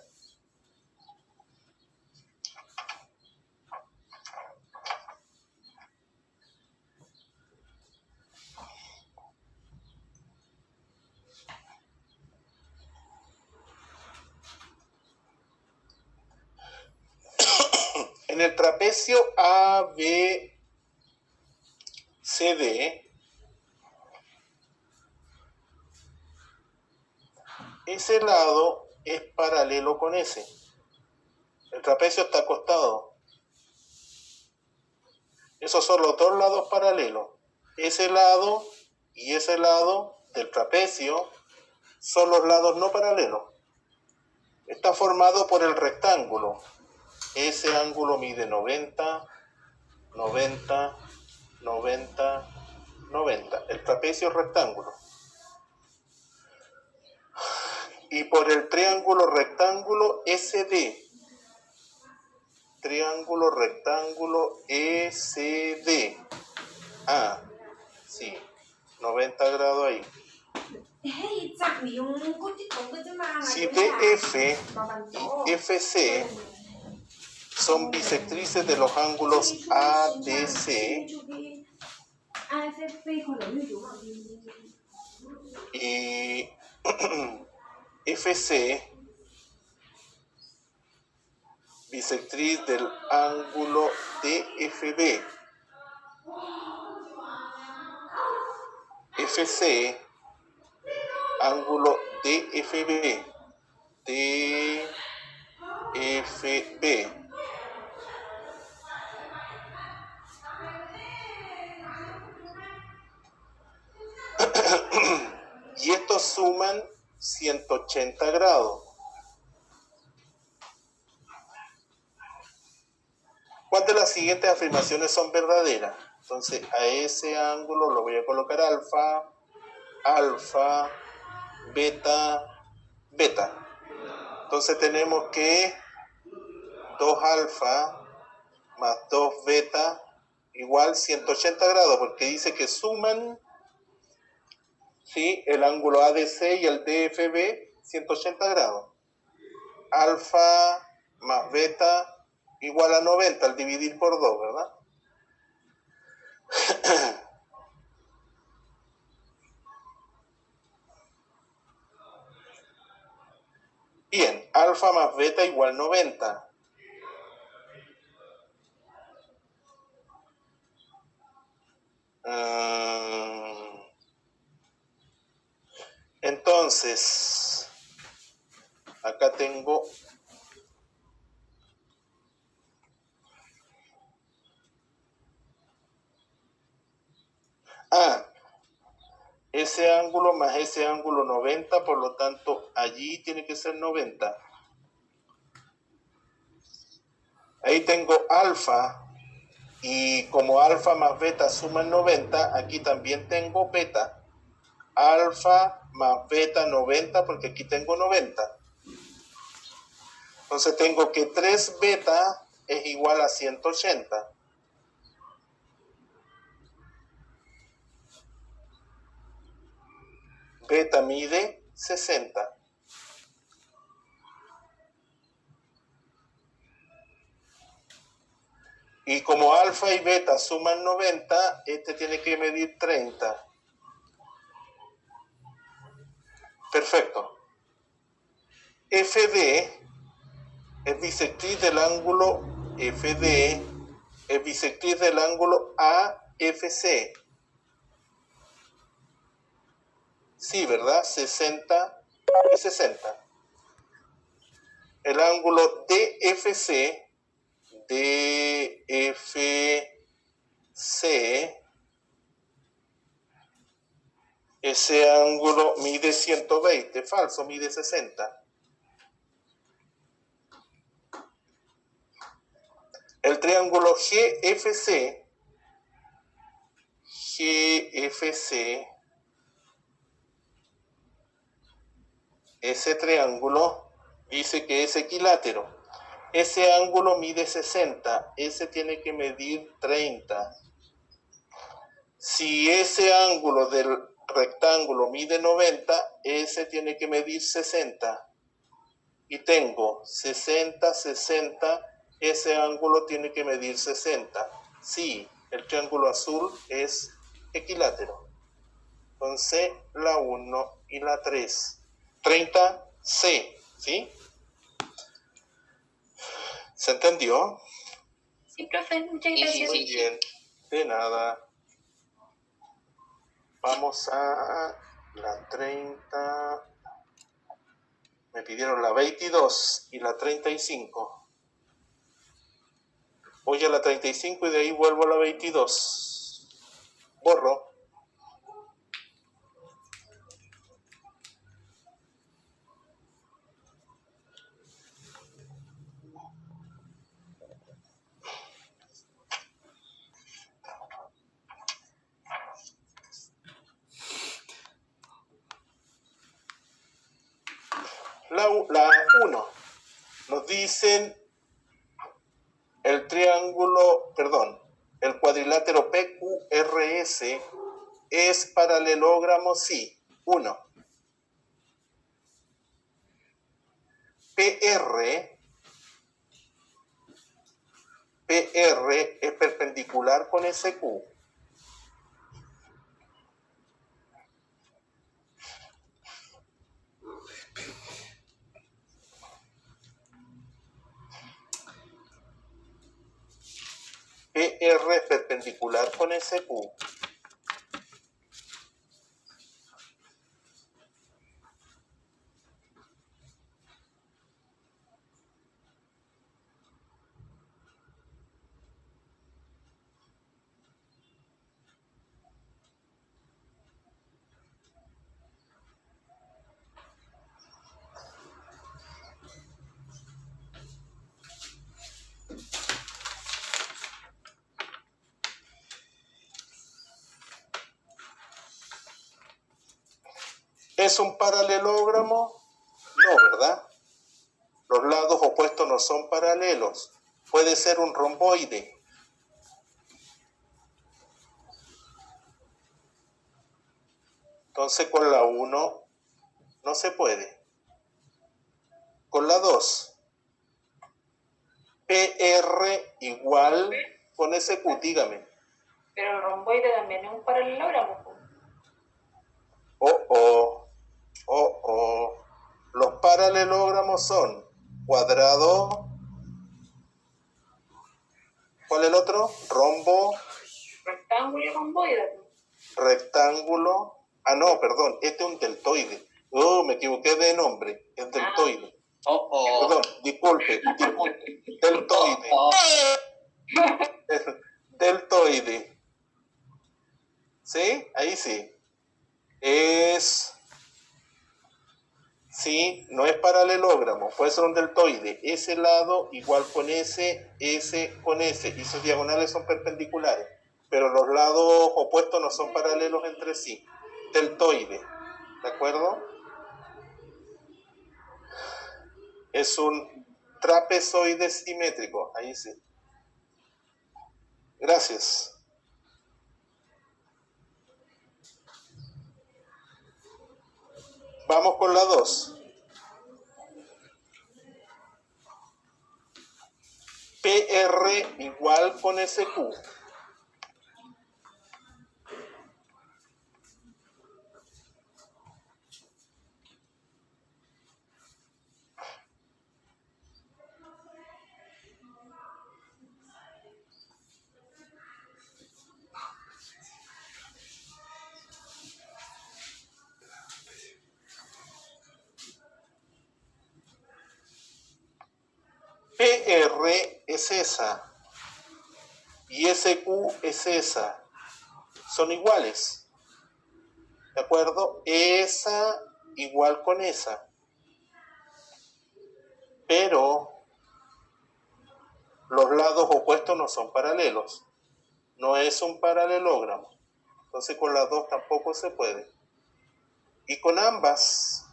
En el trapecio ABCD, ese lado es paralelo con ese. El trapecio está acostado. Esos son los dos lados paralelos. Ese lado y ese lado del trapecio son los lados no paralelos. Está formado por el rectángulo. Ese ángulo mide 90, 90, 90, 90. El trapecio es rectángulo. Y por el triángulo rectángulo SD. Triángulo rectángulo SD. Ah, sí. 90 grados ahí. Si DF y FC son bisectrices de los ángulos ADC, Y FC, bisectriz del ángulo DFB. FC, ángulo DFB. DFB. Y estos suman 180 grados. ¿Cuál de las siguientes afirmaciones son verdaderas? Entonces, a ese ángulo lo voy a colocar alfa, alfa, beta, beta. Entonces tenemos que 2 alfa más 2 beta igual 180 grados, porque dice que suman, ¿sí?, el ángulo ADC y el DFB 180 grados. Alfa más beta igual a 90 al dividir por 2, ¿verdad? Bien, alfa más beta igual 90. Entonces, acá tengo ese ángulo más ese ángulo 90, por lo tanto allí tiene que ser 90. Ahí tengo alfa, y como alfa más beta suman 90, aquí también tengo beta. Alfa más beta 90, porque aquí tengo 90. Entonces tengo que 3 beta es igual a 180. Beta mide 60. Y como alfa y beta suman 90, este tiene que medir 30. Perfecto. FD es bisectriz del ángulo FD, es bisectriz del ángulo AFC. Sí, ¿verdad? 60 y 60. El ángulo DFC, ese ángulo mide 120, falso, mide 60. El triángulo GFC, ese triángulo dice que es equilátero. Ese ángulo mide 60, ese tiene que medir 30. Si ese ángulo del rectángulo mide 90, ese tiene que medir 60. Y tengo 60, 60, ese ángulo tiene que medir 60. Sí, el triángulo azul es equilátero. Entonces, la 1 y la 3. 30C, ¿sí? ¿Se entendió? Sí, profe, muchas gracias. Muy bien, de nada. Vamos a la 30. Me pidieron la 22 y la 35. Voy a la 35 y de ahí vuelvo a la 22. Borro. La 1. Nos dicen el triángulo, el cuadrilátero PQRS es paralelogramo, sí. 1. PR es perpendicular con SQ. PR es perpendicular con SQ. ¿Es un paralelogramo? No, ¿verdad? Los lados opuestos no son paralelos. Puede ser un romboide. Entonces con la 1 no se puede. Con la 2, PR igual con SQ, dígame. Pero el romboide también es un paralelogramo. Po. Los paralelogramos son cuadrado. ¿Cuál es el otro? Rombo, Rectángulo y romboide. Po. rectángulo. Ah, no, perdón, este es un deltoide. Oh, me equivoqué de nombre, es deltoide. Perdón, disculpe, deltoide. Deltoide. ¿Sí? Ahí sí. Sí, no es paralelogramo, puede ser un deltoide. Ese lado igual con ese con ese. Y sus diagonales son perpendiculares. Pero los lados opuestos no son paralelos entre sí. Deltoide. ¿De acuerdo? Es un trapezoide simétrico. Ahí sí. Gracias. Vamos con la 2. PR igual con SQ. PR es esa y SQ es esa. Son iguales. ¿De acuerdo? Esa igual con esa. Pero los lados opuestos no son paralelos. No es un paralelogramo. Entonces con las dos tampoco se puede. Y con ambas,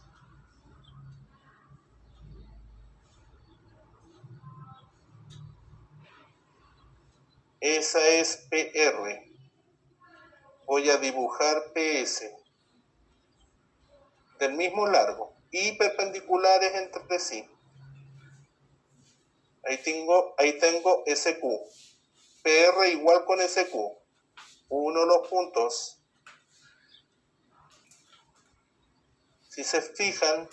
esa es PR. Voy a dibujar PS. Del mismo largo. Y perpendiculares entre sí. Ahí tengo SQ. PR igual con SQ. Uno de los puntos. Si se fijan,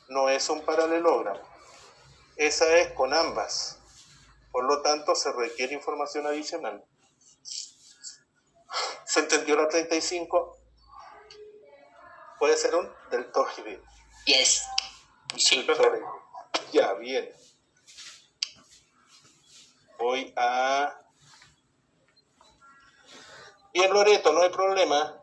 no es un paralelogramo. Esa es con ambas. Por lo tanto, se requiere información adicional. ¿Se entendió la 35? Puede ser un deltoide. Yes. Sí, Ya, bien. Voy a... Bien, Loreto, no hay problema.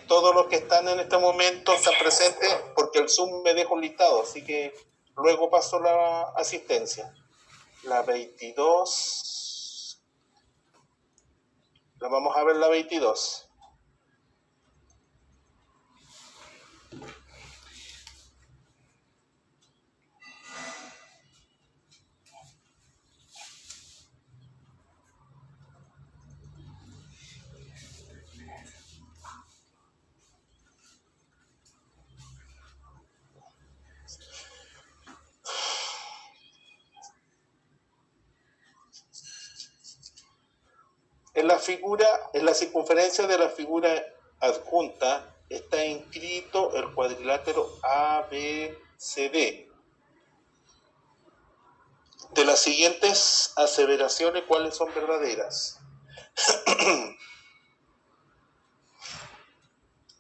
Todos los que están en este momento están presentes porque el Zoom me deja un listado, así que luego paso la asistencia. La 22. La vamos a ver la 22. En la figura, en la circunferencia de la figura adjunta está inscrito el cuadrilátero ABCD. De las siguientes aseveraciones, ¿cuáles son verdaderas?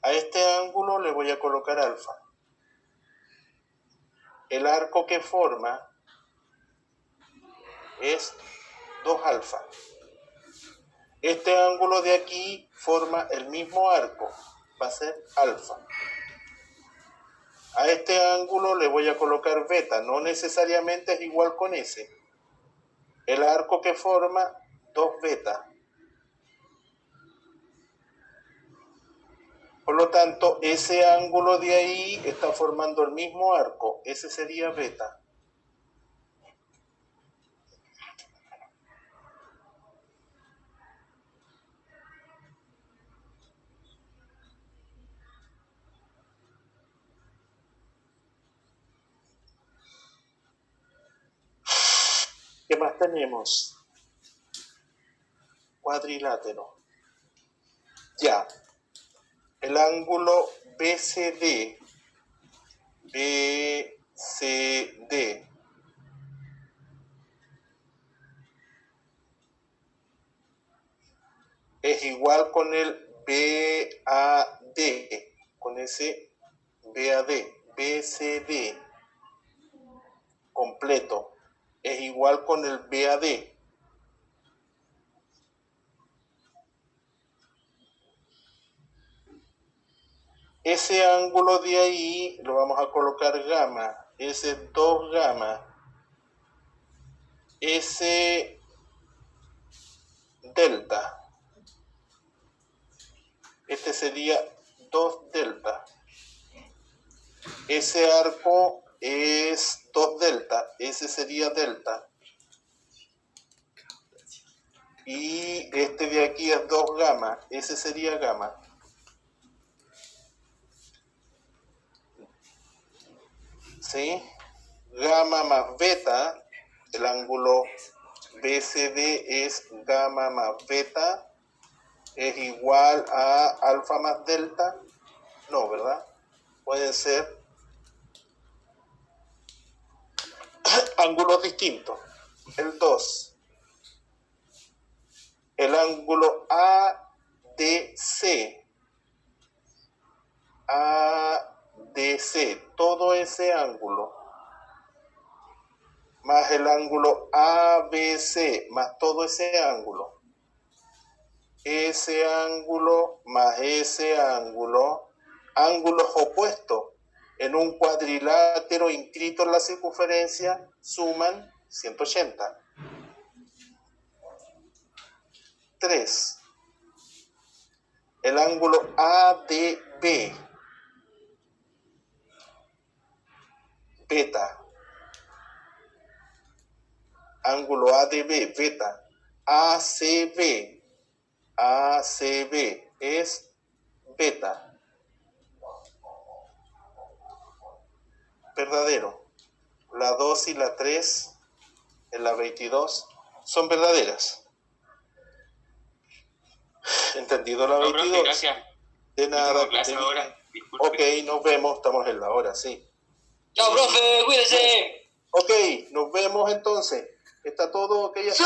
A este ángulo le voy a colocar alfa. El arco que forma es 2 alfa. Este ángulo de aquí forma el mismo arco, va a ser alfa. A este ángulo le voy a colocar beta, no necesariamente es igual con ese. El arco que forma 2 beta. Por lo tanto, ese ángulo de ahí está formando el mismo arco, ese sería beta. ¿Qué más tenemos? Cuadrilátero. Ya. El ángulo BCD. Es igual con el BAD. Con ese BAD. BCD. Completo. Es igual con el BAD. Ese ángulo de ahí lo vamos a colocar gamma. Ese 2 gamma. Ese delta. Este sería 2 delta. Ese arco es 2 delta. Ese sería delta. Y este de aquí es 2 gamma. Ese sería gamma. ¿Sí? Gamma más beta, el ángulo BCD es gamma más beta, es igual a alfa más delta. No, ¿verdad? Pueden ser ángulos distintos. El 2. El ángulo ADC. ADC, todo ese ángulo, más el ángulo ABC, más todo ese ángulo más ese ángulo, ángulos opuestos en un cuadrilátero inscrito en la circunferencia, suman 180. 3. El ángulo ADB, beta. Ángulo ADB, beta. ACB es beta. Verdadero. La 2 y la 3 en la 22 son verdaderas. ¿Entendido la 22? No, profe, gracias. De nada. Tengo clase ahora. Disculpe. Ok, nos vemos, estamos en la hora, sí. Chao, profe, cuídese. Ok, nos vemos entonces. ¿Está todo ok? ¡Sí!